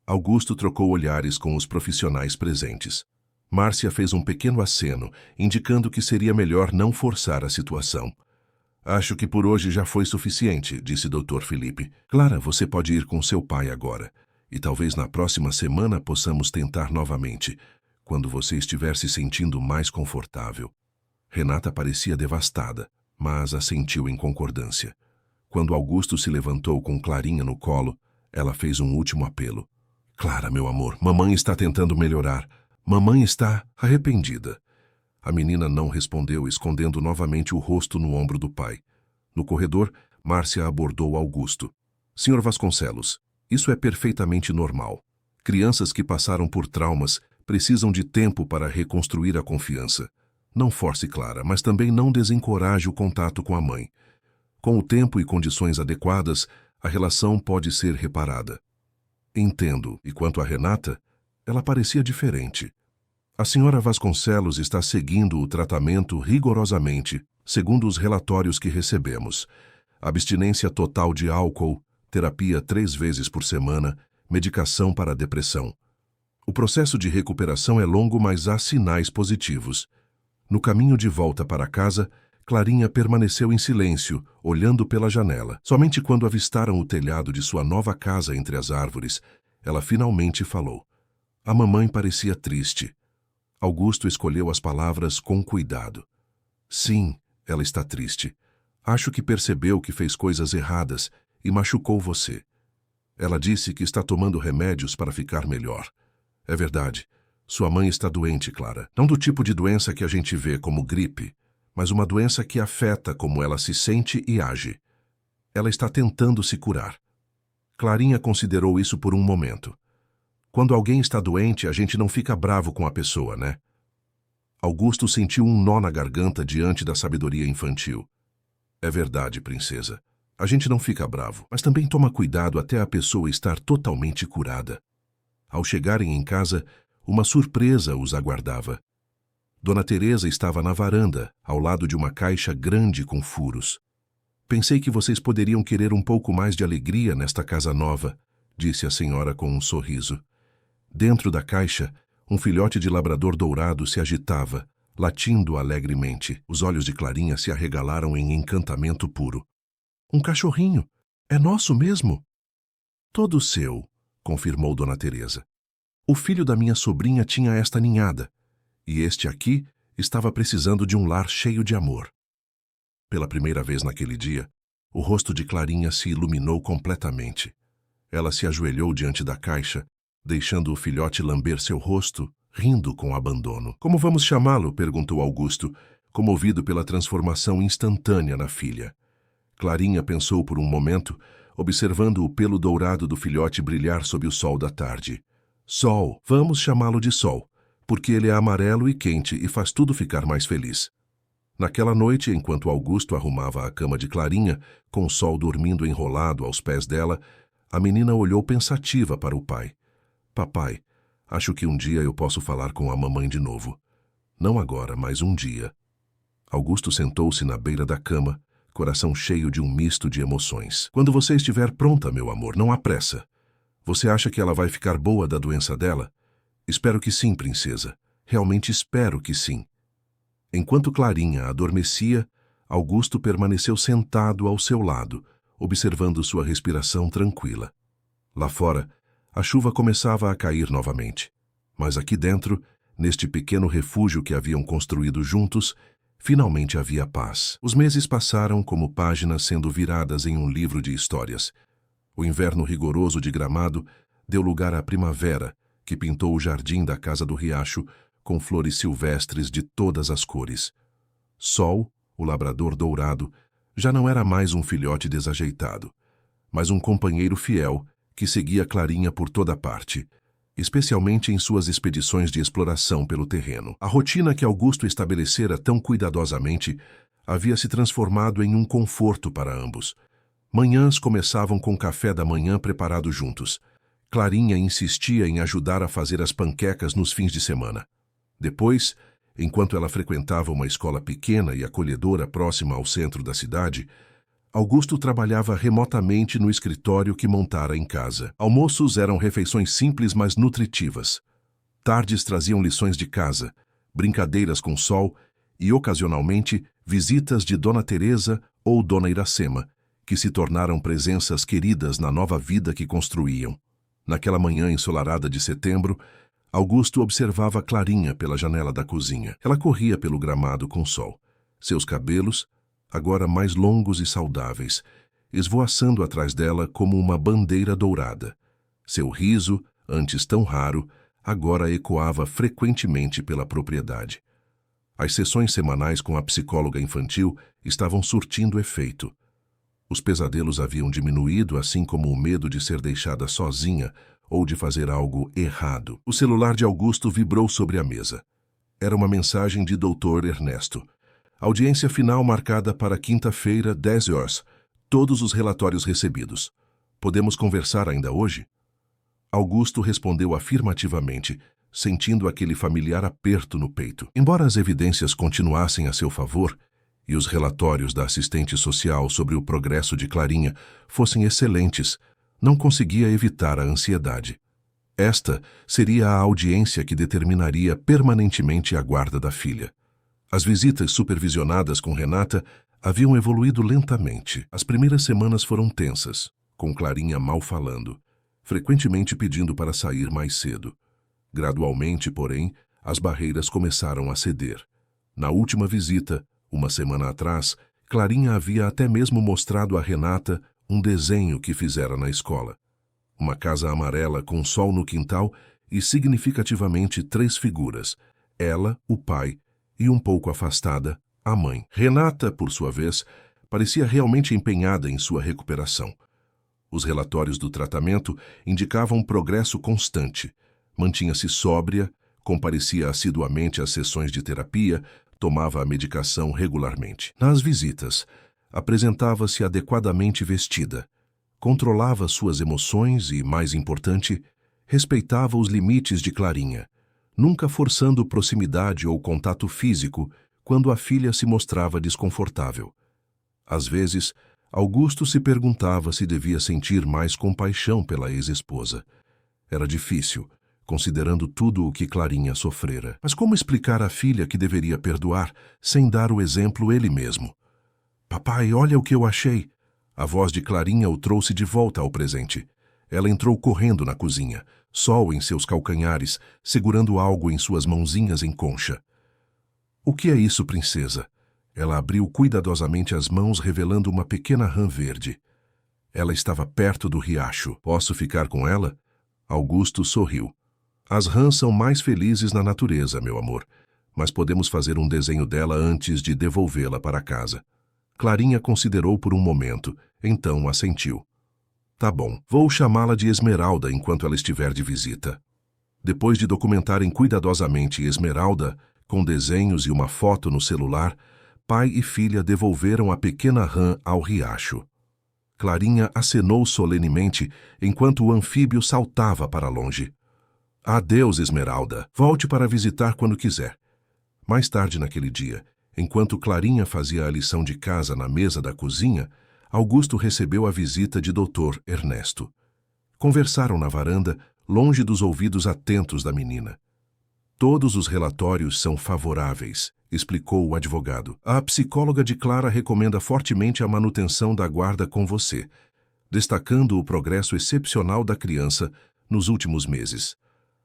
Augusto trocou olhares com os profissionais presentes. Márcia fez um pequeno aceno, indicando que seria melhor não forçar a situação. Acho que por hoje já foi suficiente, disse Dr. Felipe. Clara, você pode ir com seu pai agora. E talvez na próxima semana possamos tentar novamente, quando você estiver se sentindo mais confortável. Renata parecia devastada, mas assentiu em concordância. Quando Augusto se levantou com Clarinha no colo, ela fez um último apelo. Clara, meu amor, mamãe está tentando melhorar. Mamãe está arrependida. A menina não respondeu, escondendo novamente o rosto no ombro do pai. No corredor, Márcia abordou Augusto. Senhor Vasconcelos, isso é perfeitamente normal. Crianças que passaram por traumas precisam de tempo para reconstruir a confiança. Não force Clara, mas também não desencoraje o contato com a mãe. Com o tempo e condições adequadas, a relação pode ser reparada. Entendo, e quanto a Renata, ela parecia diferente. A senhora Vasconcelos está seguindo o tratamento rigorosamente, segundo os relatórios que recebemos. Abstinência total de álcool, terapia 3 vezes por semana, medicação para a depressão. O processo de recuperação é longo, mas há sinais positivos. No caminho de volta para casa, Clarinha permaneceu em silêncio, olhando pela janela. Somente quando avistaram o telhado de sua nova casa entre as árvores, ela finalmente falou. A mamãe parecia triste. Augusto escolheu as palavras com cuidado. Sim, ela está triste. Acho que percebeu que fez coisas erradas e machucou você. Ela disse que está tomando remédios para ficar melhor. É verdade. Sua mãe está doente, Clara. Não do tipo de doença que a gente vê como gripe, mas uma doença que afeta como ela se sente e age. Ela está tentando se curar. Clarinha considerou isso por um momento. Quando alguém está doente, a gente não fica bravo com a pessoa, né? Augusto sentiu um nó na garganta diante da sabedoria infantil. É verdade, princesa. A gente não fica bravo, mas também toma cuidado até a pessoa estar totalmente curada. Ao chegarem em casa, uma surpresa os aguardava. Dona Teresa estava na varanda, ao lado de uma caixa grande com furos. Pensei que vocês poderiam querer um pouco mais de alegria nesta casa nova, disse a senhora com um sorriso. Dentro da caixa, um filhote de labrador dourado se agitava, latindo alegremente. Os olhos de Clarinha se arregalaram em encantamento puro. Um cachorrinho? É nosso mesmo? Todo seu, confirmou Dona Teresa. O filho da minha sobrinha tinha esta ninhada, e este aqui estava precisando de um lar cheio de amor. Pela primeira vez naquele dia, o rosto de Clarinha se iluminou completamente. Ela se ajoelhou diante da caixa, deixando o filhote lamber seu rosto, rindo com abandono. Como vamos chamá-lo? Perguntou Augusto, comovido pela transformação instantânea na filha. Clarinha pensou por um momento, observando o pelo dourado do filhote brilhar sob o sol da tarde. Sol, vamos chamá-lo de Sol, porque ele é amarelo e quente e faz tudo ficar mais feliz. Naquela noite, enquanto Augusto arrumava a cama de Clarinha, com o Sol dormindo enrolado aos pés dela, a menina olhou pensativa para o pai. Papai, acho que um dia eu posso falar com a mamãe de novo. Não agora, mas um dia. Augusto sentou-se na beira da cama, coração cheio de um misto de emoções. Quando você estiver pronta, meu amor, não há pressa. Você acha que ela vai ficar boa da doença dela? Espero que sim, princesa. Realmente espero que sim. Enquanto Clarinha adormecia, Augusto permaneceu sentado ao seu lado, observando sua respiração tranquila. Lá fora, a chuva começava a cair novamente. Mas aqui dentro, neste pequeno refúgio que haviam construído juntos, finalmente havia paz. Os meses passaram como páginas sendo viradas em um livro de histórias. O inverno rigoroso de Gramado deu lugar à primavera, que pintou o jardim da Casa do Riacho com flores silvestres de todas as cores. Sol, o labrador dourado, já não era mais um filhote desajeitado, mas um companheiro fiel que seguia Clarinha por toda parte, especialmente em suas expedições de exploração pelo terreno. A rotina que Augusto estabelecera tão cuidadosamente havia se transformado em um conforto para ambos. Manhãs começavam com café da manhã preparado juntos. Clarinha insistia em ajudar a fazer as panquecas nos fins de semana. Depois, enquanto ela frequentava uma escola pequena e acolhedora próxima ao centro da cidade, Augusto trabalhava remotamente no escritório que montara em casa. Almoços eram refeições simples, mas nutritivas. Tardes traziam lições de casa, brincadeiras com Sol e, ocasionalmente, visitas de Dona Teresa ou Dona Iracema, que se tornaram presenças queridas na nova vida que construíam. Naquela manhã ensolarada de setembro, Augusto observava Clarinha pela janela da cozinha. Ela corria pelo gramado com sol. Seus cabelos, agora mais longos e saudáveis, esvoaçando atrás dela como uma bandeira dourada. Seu riso, antes tão raro, agora ecoava frequentemente pela propriedade. As sessões semanais com a psicóloga infantil estavam surtindo efeito. Os pesadelos haviam diminuído, assim como o medo de ser deixada sozinha ou de fazer algo errado. O celular de Augusto vibrou sobre a mesa. Era uma mensagem de Dr. Ernesto. Audiência final marcada para quinta-feira, 10 horas. Todos os relatórios recebidos. Podemos conversar ainda hoje? Augusto respondeu afirmativamente, sentindo aquele familiar aperto no peito. Embora as evidências continuassem a seu favor e os relatórios da assistente social sobre o progresso de Clarinha fossem excelentes, não conseguia evitar a ansiedade. Esta seria a audiência que determinaria permanentemente a guarda da filha. As visitas supervisionadas com Renata haviam evoluído lentamente. As primeiras semanas foram tensas, com Clarinha mal falando, frequentemente pedindo para sair mais cedo. Gradualmente, porém, as barreiras começaram a ceder. Na última visita, uma semana atrás, Clarinha havia até mesmo mostrado a Renata um desenho que fizera na escola. Uma casa amarela com sol no quintal e significativamente 3 figuras, ela, o pai e, um pouco afastada, a mãe. Renata, por sua vez, parecia realmente empenhada em sua recuperação. Os relatórios do tratamento indicavam um progresso constante. Mantinha-se sóbria, comparecia assiduamente às sessões de terapia, tomava a medicação regularmente. Nas visitas, apresentava-se adequadamente vestida, controlava suas emoções e, mais importante, respeitava os limites de Clarinha, nunca forçando proximidade ou contato físico quando a filha se mostrava desconfortável. Às vezes, Augusto se perguntava se devia sentir mais compaixão pela ex-esposa. Era difícil, considerando tudo o que Clarinha sofrera. Mas como explicar à filha que deveria perdoar sem dar o exemplo ele mesmo? Papai, olha o que eu achei. A voz de Clarinha o trouxe de volta ao presente. Ela entrou correndo na cozinha, sol em seus calcanhares, segurando algo em suas mãozinhas em concha. O que é isso, princesa? Ela abriu cuidadosamente as mãos, revelando uma pequena rã verde. Ela estava perto do riacho. Posso ficar com ela? Augusto sorriu. As rãs são mais felizes na natureza, meu amor, mas podemos fazer um desenho dela antes de devolvê-la para casa. Clarinha considerou por um momento, então assentiu. Tá bom, vou chamá-la de Esmeralda enquanto ela estiver de visita. Depois de documentarem cuidadosamente Esmeralda, com desenhos e uma foto no celular, pai e filha devolveram a pequena rã ao riacho. Clarinha acenou solenemente enquanto o anfíbio saltava para longe. Adeus, Esmeralda. Volte para visitar quando quiser. Mais tarde naquele dia, enquanto Clarinha fazia a lição de casa na mesa da cozinha, Augusto recebeu a visita de Dr. Ernesto. Conversaram na varanda, longe dos ouvidos atentos da menina. Todos os relatórios são favoráveis, explicou o advogado. A psicóloga de Clara recomenda fortemente a manutenção da guarda com você, destacando o progresso excepcional da criança nos últimos meses.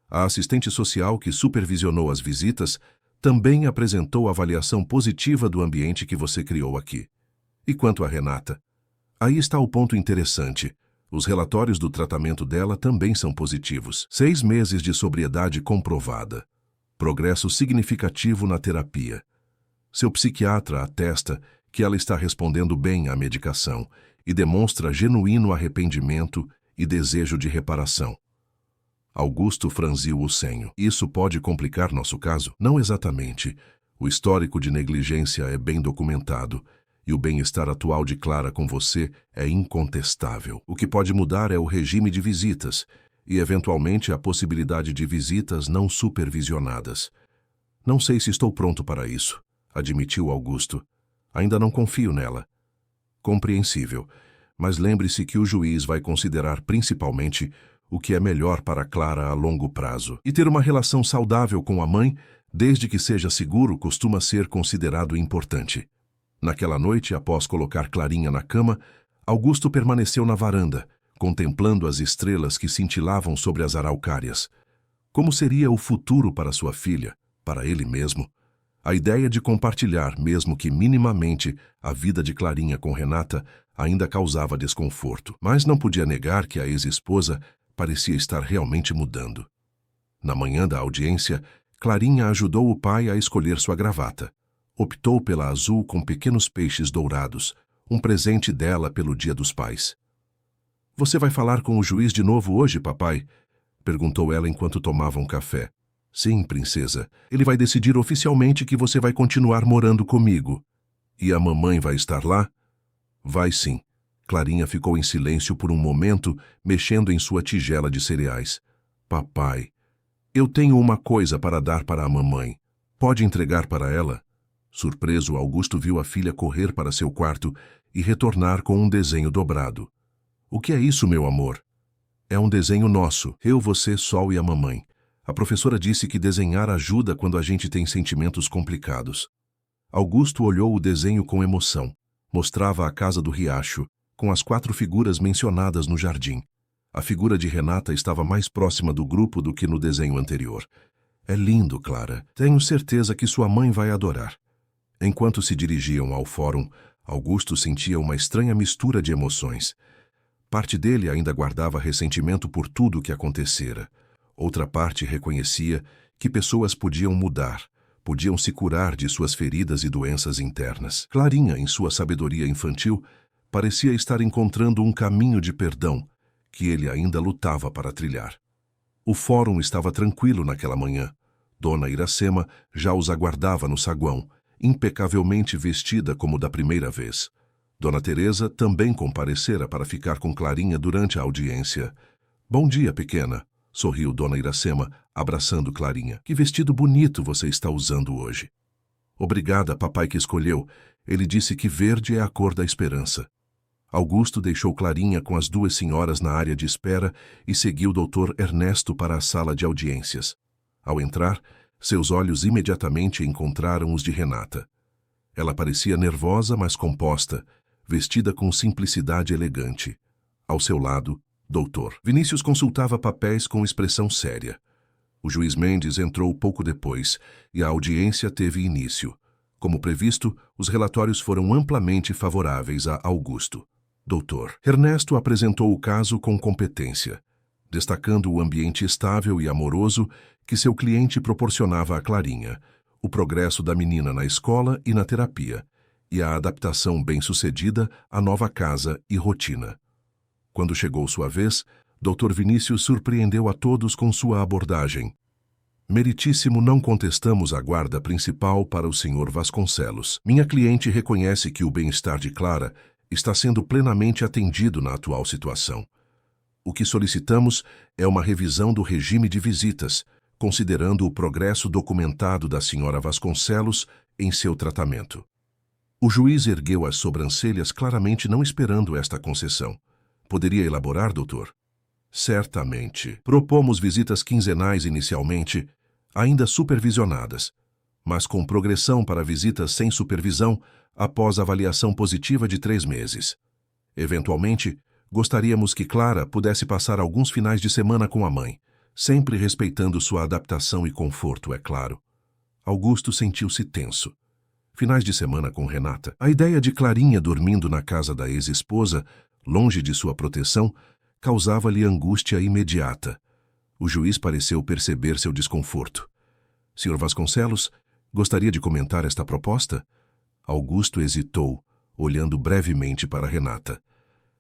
A assistente social que supervisionou as visitas também apresentou avaliação positiva do ambiente que você criou aqui. E quanto a Renata? Aí está o ponto interessante. Os relatórios do tratamento dela também são positivos. 6 meses de sobriedade comprovada. Progresso significativo na terapia. Seu psiquiatra atesta que ela está respondendo bem à medicação e demonstra genuíno arrependimento e desejo de reparação. Augusto franziu o senho. Isso pode complicar nosso caso? Não exatamente. O histórico de negligência é bem documentado e o bem-estar atual de Clara com você é incontestável. O que pode mudar é o regime de visitas e, eventualmente, a possibilidade de visitas não supervisionadas. Não sei se estou pronto para isso, admitiu Augusto. Ainda não confio nela. Compreensível, mas lembre-se que o juiz vai considerar principalmente o que é melhor para Clara a longo prazo. E ter uma relação saudável com a mãe, desde que seja seguro, costuma ser considerado importante. Naquela noite, após colocar Clarinha na cama, Augusto permaneceu na varanda, contemplando as estrelas que cintilavam sobre as araucárias. Como seria o futuro para sua filha, para ele mesmo? A ideia de compartilhar, mesmo que minimamente, a vida de Clarinha com Renata ainda causava desconforto, mas não podia negar que a ex-esposa parecia estar realmente mudando. Na manhã da audiência, Clarinha ajudou o pai a escolher sua gravata. Optou pela azul com pequenos peixes dourados, um presente dela pelo Dia dos Pais. "Você vai falar com o juiz de novo hoje, papai?" perguntou ela enquanto tomavam café. "Sim, princesa. Ele vai decidir oficialmente que você vai continuar morando comigo." "E a mamãe vai estar lá?" "Vai sim." Clarinha ficou em silêncio por um momento, mexendo em sua tigela de cereais. "Papai, eu tenho uma coisa para dar para a mamãe. Pode entregar para ela?" Surpreso, Augusto viu a filha correr para seu quarto e retornar com um desenho dobrado. "O que é isso, meu amor?" "É um desenho nosso, eu, você, Sol e a mamãe. A professora disse que desenhar ajuda quando a gente tem sentimentos complicados." Augusto olhou o desenho com emoção. Mostrava a casa do riacho, com as 4 figuras mencionadas no jardim. A figura de Renata estava mais próxima do grupo do que no desenho anterior. "É lindo, Clara. Tenho certeza que sua mãe vai adorar." Enquanto se dirigiam ao fórum, Augusto sentia uma estranha mistura de emoções. Parte dele ainda guardava ressentimento por tudo o que acontecera. Outra parte reconhecia que pessoas podiam mudar, podiam se curar de suas feridas e doenças internas. Clarinha, em sua sabedoria infantil, parecia estar encontrando um caminho de perdão que ele ainda lutava para trilhar. O fórum estava tranquilo naquela manhã. Dona Iracema já os aguardava no saguão, impecavelmente vestida como da primeira vez. Dona Teresa também comparecera para ficar com Clarinha durante a audiência. "Bom dia, pequena", sorriu Dona Iracema, abraçando Clarinha. "Que vestido bonito você está usando hoje." "Obrigada, papai que escolheu. Ele disse que verde é a cor da esperança." Augusto deixou Clarinha com as 2 senhoras na área de espera e seguiu o Dr. Ernesto para a sala de audiências. Ao entrar, seus olhos imediatamente encontraram os de Renata. Ela parecia nervosa, mas composta, vestida com simplicidade elegante. Ao seu lado, doutor. Vinícius consultava papéis com expressão séria. O juiz Mendes entrou pouco depois e a audiência teve início. Como previsto, os relatórios foram amplamente favoráveis a Augusto. Doutor Ernesto apresentou o caso com competência, destacando o ambiente estável e amoroso que seu cliente proporcionava a Clarinha, o progresso da menina na escola e na terapia, e a adaptação bem-sucedida à nova casa e rotina. Quando chegou sua vez, Dr. Vinícius surpreendeu a todos com sua abordagem. "Meritíssimo, não contestamos a guarda principal para o Sr. Vasconcelos. Minha cliente reconhece que o bem-estar de Clara está sendo plenamente atendido na atual situação. O que solicitamos é uma revisão do regime de visitas, considerando o progresso documentado da Sra. Vasconcelos em seu tratamento." O juiz ergueu as sobrancelhas, claramente não esperando esta concessão. "Poderia elaborar, doutor?" "Certamente. Propomos visitas quinzenais inicialmente, ainda supervisionadas, mas com progressão para visitas sem supervisão após avaliação positiva de 3 meses. Eventualmente, gostaríamos que Clara pudesse passar alguns finais de semana com a mãe, sempre respeitando sua adaptação e conforto, é claro." Augusto sentiu-se tenso. Finais de semana com Renata. A ideia de Clarinha dormindo na casa da ex-esposa, longe de sua proteção, causava-lhe angústia imediata. O juiz pareceu perceber seu desconforto. "Sr. Vasconcelos, gostaria de comentar esta proposta?" Augusto hesitou, olhando brevemente para Renata.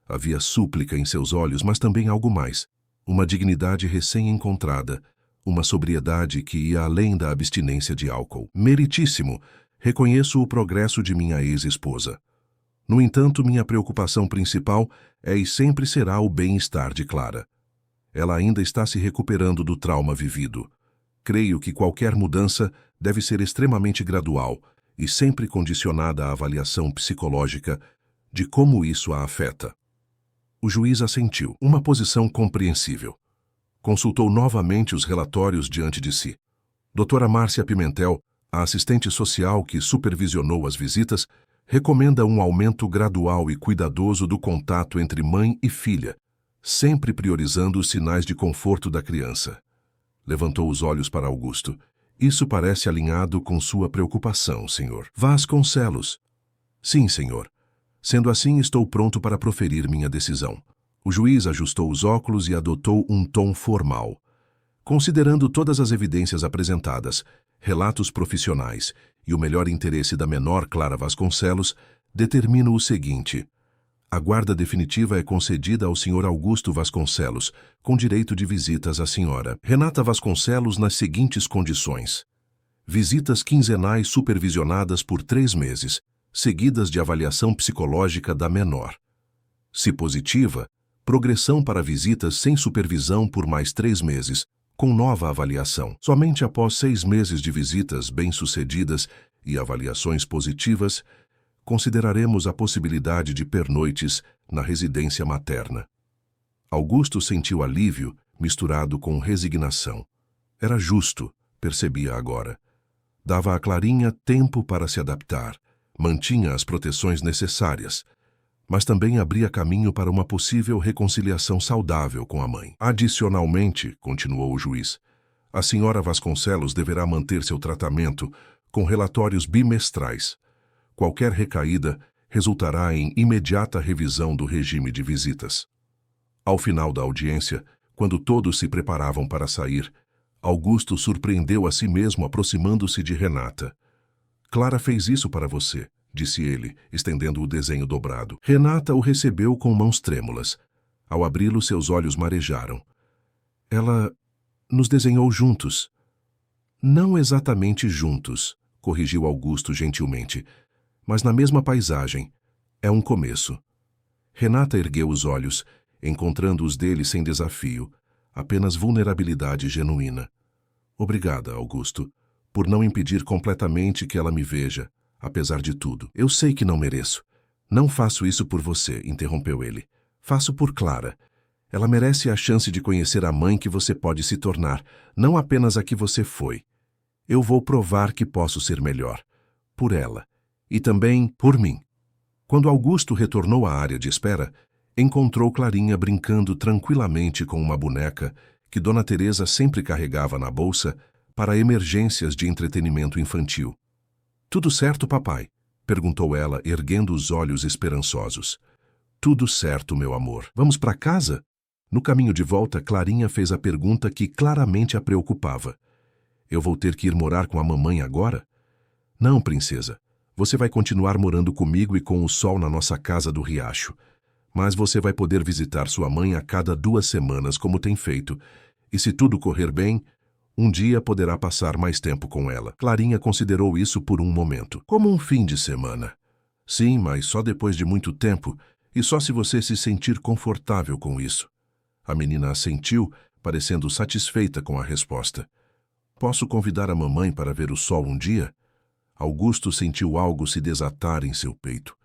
Havia súplica em seus olhos, mas também algo mais. Uma dignidade recém-encontrada, uma sobriedade que ia além da abstinência de álcool. "Meritíssimo, reconheço o progresso de minha ex-esposa. No entanto, minha preocupação principal é e sempre será o bem-estar de Clara. Ela ainda está se recuperando do trauma vivido. Creio que qualquer mudança deve ser extremamente gradual e sempre condicionada à avaliação psicológica de como isso a afeta." O juiz assentiu, uma posição compreensível. Consultou novamente os relatórios diante de si. Doutora Márcia Pimentel, a assistente social que supervisionou as visitas, recomenda um aumento gradual e cuidadoso do contato entre mãe e filha, sempre priorizando os sinais de conforto da criança. Levantou os olhos para Augusto. Isso parece alinhado com sua preocupação, senhor. Vasconcelos. Sim, senhor. Sendo assim, estou pronto para proferir minha decisão. O juiz ajustou os óculos e adotou um tom formal. Considerando todas as evidências apresentadas, relatos profissionais e o melhor interesse da menor Clara Vasconcelos, determino o seguinte: a guarda definitiva é concedida ao Sr. Augusto Vasconcelos, com direito de visitas à senhora Renata Vasconcelos nas seguintes condições: visitas quinzenais supervisionadas por 3 meses, seguidas de avaliação psicológica da menor. Se positiva, progressão para visitas sem supervisão por mais 3 meses, com nova avaliação. Somente após 6 meses de visitas bem-sucedidas e avaliações positivas, consideraremos a possibilidade de pernoites na residência materna. Augusto sentiu alívio misturado com resignação. Era justo, percebia agora. Dava a Clarinha tempo para se adaptar, mantinha as proteções necessárias, mas também abria caminho para uma possível reconciliação saudável com a mãe. Adicionalmente, continuou o juiz, a senhora Vasconcelos deverá manter seu tratamento com relatórios bimestrais. Qualquer recaída resultará em imediata revisão do regime de visitas. Ao final da audiência, quando todos se preparavam para sair, Augusto surpreendeu a si mesmo aproximando-se de Renata. Clara fez isso para você, disse ele, estendendo o desenho dobrado. Renata o recebeu com mãos trêmulas. Ao abri-lo, seus olhos marejaram. Ela nos desenhou juntos. Não exatamente juntos, corrigiu Augusto gentilmente, mas na mesma paisagem. É um começo. Renata ergueu os olhos, encontrando os dele sem desafio, apenas vulnerabilidade genuína. Obrigada, Augusto, por não impedir completamente que ela me veja, apesar de tudo. Eu sei que não mereço. Não faço isso por você, interrompeu ele. Faço por Clara. Ela merece a chance de conhecer a mãe que você pode se tornar, não apenas a que você foi. Eu vou provar que posso ser melhor. Por ela. E também por mim. Quando Augusto retornou à área de espera, encontrou Clarinha brincando tranquilamente com uma boneca que Dona Teresa sempre carregava na bolsa para emergências de entretenimento infantil. Tudo certo, papai? Perguntou ela, erguendo os olhos esperançosos. Tudo certo, meu amor. Vamos para casa? No caminho de volta, Clarinha fez a pergunta que claramente a preocupava. Eu vou ter que ir morar com a mamãe agora? Não, princesa. Você vai continuar morando comigo e com o Sol na nossa casa do Riacho. Mas você vai poder visitar sua mãe a cada 2 semanas, como tem feito. E se tudo correr bem, um dia poderá passar mais tempo com ela. Clarinha considerou isso por um momento. Como um fim de semana. Sim, mas só depois de muito tempo, e só se você se sentir confortável com isso. A menina assentiu, parecendo satisfeita com a resposta. Posso convidar a mamãe para ver o sol um dia? Augusto sentiu algo se desatar em seu peito.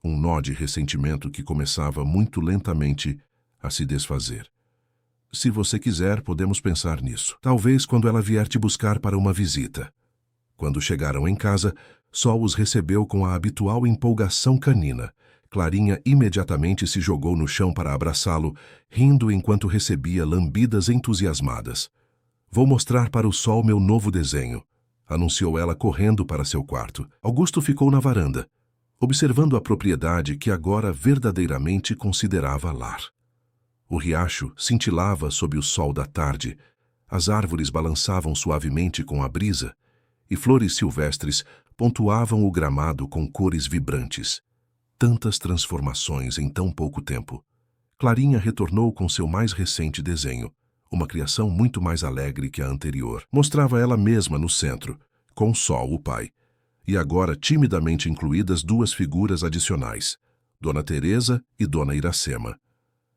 Um nó de ressentimento que começava muito lentamente a se desfazer. Se você quiser, podemos pensar nisso. Talvez quando ela vier te buscar para uma visita. Quando chegaram em casa, Sol os recebeu com a habitual empolgação canina. Clarinha imediatamente se jogou no chão para abraçá-lo, rindo enquanto recebia lambidas entusiasmadas. Vou mostrar para o Sol meu novo desenho, anunciou ela correndo para seu quarto. Augusto ficou na varanda, observando a propriedade que agora verdadeiramente considerava lar. O riacho cintilava sob o sol da tarde, as árvores balançavam suavemente com a brisa, e flores silvestres pontuavam o gramado com cores vibrantes. Tantas transformações em tão pouco tempo. Clarinha retornou com seu mais recente desenho, uma criação muito mais alegre que a anterior. Mostrava ela mesma no centro, com Sol, o pai, e agora timidamente incluídas 2 figuras adicionais, Dona Teresa e Dona Iracema.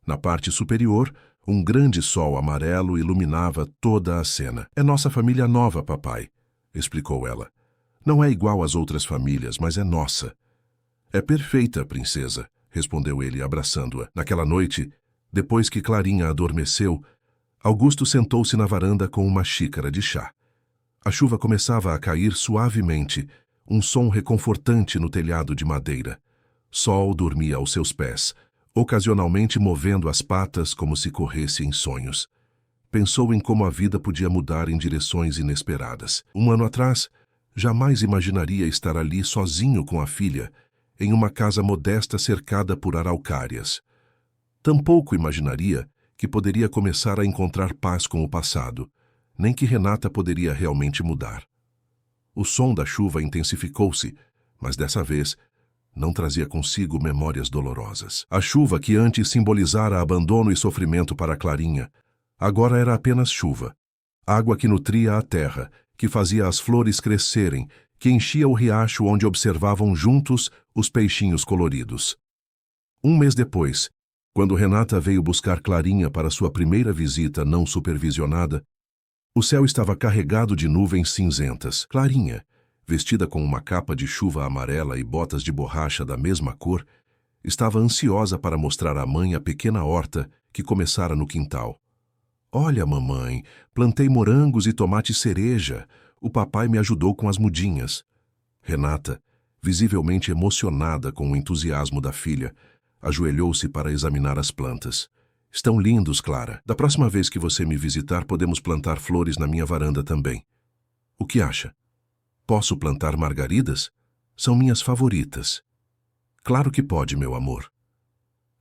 Na parte superior, um grande sol amarelo iluminava toda a cena. É nossa família nova, papai, explicou ela. Não é igual às outras famílias, mas é nossa. É perfeita, princesa, respondeu ele, abraçando-a. Naquela noite, depois que Clarinha adormeceu, Augusto sentou-se na varanda com uma xícara de chá. A chuva começava a cair suavemente, um som reconfortante no telhado de madeira. Sol dormia aos seus pés, ocasionalmente movendo as patas como se corresse em sonhos. Pensou em como a vida podia mudar em direções inesperadas. Um ano atrás, jamais imaginaria estar ali sozinho com a filha, em uma casa modesta cercada por araucárias. Tampouco imaginaria que poderia começar a encontrar paz com o passado, nem que Renata poderia realmente mudar. O som da chuva intensificou-se, mas dessa vez não trazia consigo memórias dolorosas. A chuva que antes simbolizara abandono e sofrimento para Clarinha, agora era apenas chuva. Água que nutria a terra, que fazia as flores crescerem, que enchia o riacho onde observavam juntos os peixinhos coloridos. Um mês depois, quando Renata veio buscar Clarinha para sua primeira visita não supervisionada, o céu estava carregado de nuvens cinzentas. Clarinha, vestida com uma capa de chuva amarela e botas de borracha da mesma cor, estava ansiosa para mostrar à mãe a pequena horta que começara no quintal. "Olha, mamãe, plantei morangos e tomate cereja. O papai me ajudou com as mudinhas." Renata, visivelmente emocionada com o entusiasmo da filha, ajoelhou-se para examinar as plantas. "Estão lindos, Clara. Da próxima vez que você me visitar, podemos plantar flores na minha varanda também. O que acha? Posso plantar margaridas? São minhas favoritas." "Claro que pode, meu amor."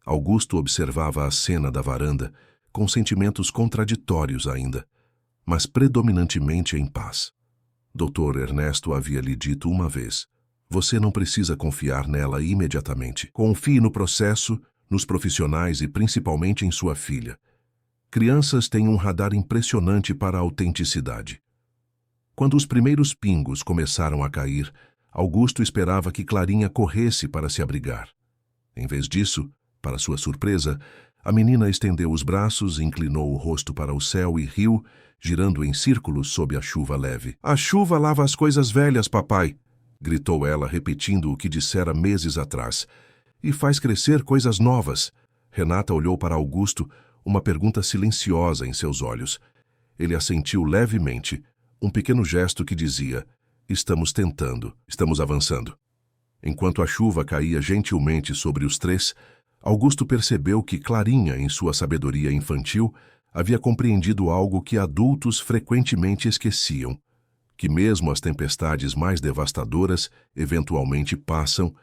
Augusto observava a cena da varanda, com sentimentos contraditórios ainda, mas predominantemente em paz. Dr. Ernesto havia lhe dito uma vez: "Você não precisa confiar nela imediatamente. Confie no processo, nos profissionais e principalmente em sua filha. Crianças têm um radar impressionante para a autenticidade." Quando os primeiros pingos começaram a cair, Augusto esperava que Clarinha corresse para se abrigar. Em vez disso, para sua surpresa, a menina estendeu os braços, inclinou o rosto para o céu e riu, girando em círculos sob a chuva leve. "A chuva lava as coisas velhas, papai", gritou ela, repetindo o que dissera meses atrás. "E faz crescer coisas novas." Renata olhou para Augusto, uma pergunta silenciosa em seus olhos. Ele assentiu levemente, um pequeno gesto que dizia: "Estamos tentando, estamos avançando." Enquanto a chuva caía gentilmente sobre os três, Augusto percebeu que Clarinha, em sua sabedoria infantil, havia compreendido algo que adultos frequentemente esqueciam: que mesmo as tempestades mais devastadoras eventualmente passam,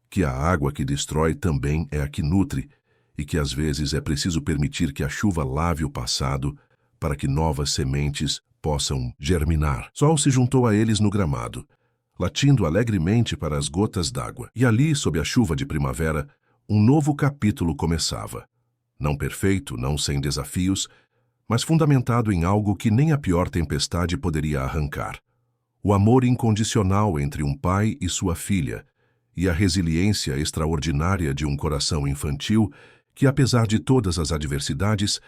que a água que destrói também é a que nutre, e que às vezes é preciso permitir que a chuva lave o passado para que novas sementes possam germinar. Sol se juntou a eles no gramado, latindo alegremente para as gotas d'água. E ali, sob a chuva de primavera, um novo capítulo começava. Não perfeito, não sem desafios, mas fundamentado em algo que nem a pior tempestade poderia arrancar: o amor incondicional entre um pai e sua filha, e a resiliência extraordinária de um coração infantil que, apesar de todas as adversidades,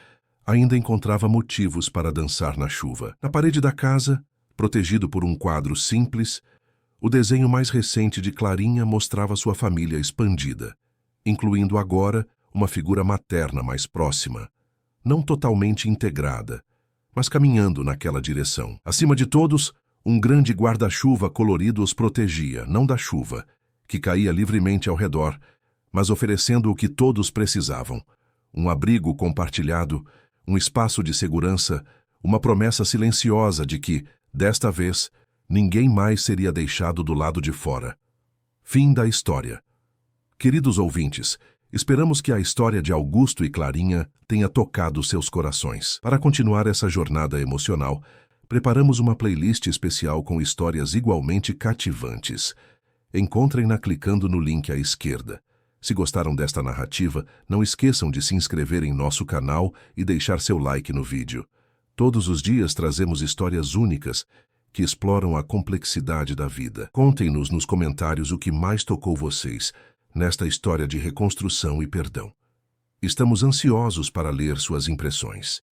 ainda encontrava motivos para dançar na chuva. Na parede da casa, protegido por um quadro simples, o desenho mais recente de Clarinha mostrava sua família expandida, incluindo agora uma figura materna mais próxima, não totalmente integrada, mas caminhando naquela direção. Acima de todos, um grande guarda-chuva colorido os protegia, não da chuva, que caía livremente ao redor, mas oferecendo o que todos precisavam: um abrigo compartilhado, um espaço de segurança, uma promessa silenciosa de que, desta vez, ninguém mais seria deixado do lado de fora. Fim da história. Queridos ouvintes, esperamos que a história de Augusto e Clarinha tenha tocado seus corações. Para continuar essa jornada emocional, preparamos uma playlist especial com histórias igualmente cativantes. Encontrem-na clicando no link à esquerda. Se gostaram desta narrativa, não esqueçam de se inscrever em nosso canal e deixar seu like no vídeo. Todos os dias trazemos histórias únicas que exploram a complexidade da vida. Contem-nos nos comentários o que mais tocou vocês nesta história de reconstrução e perdão. Estamos ansiosos para ler suas impressões.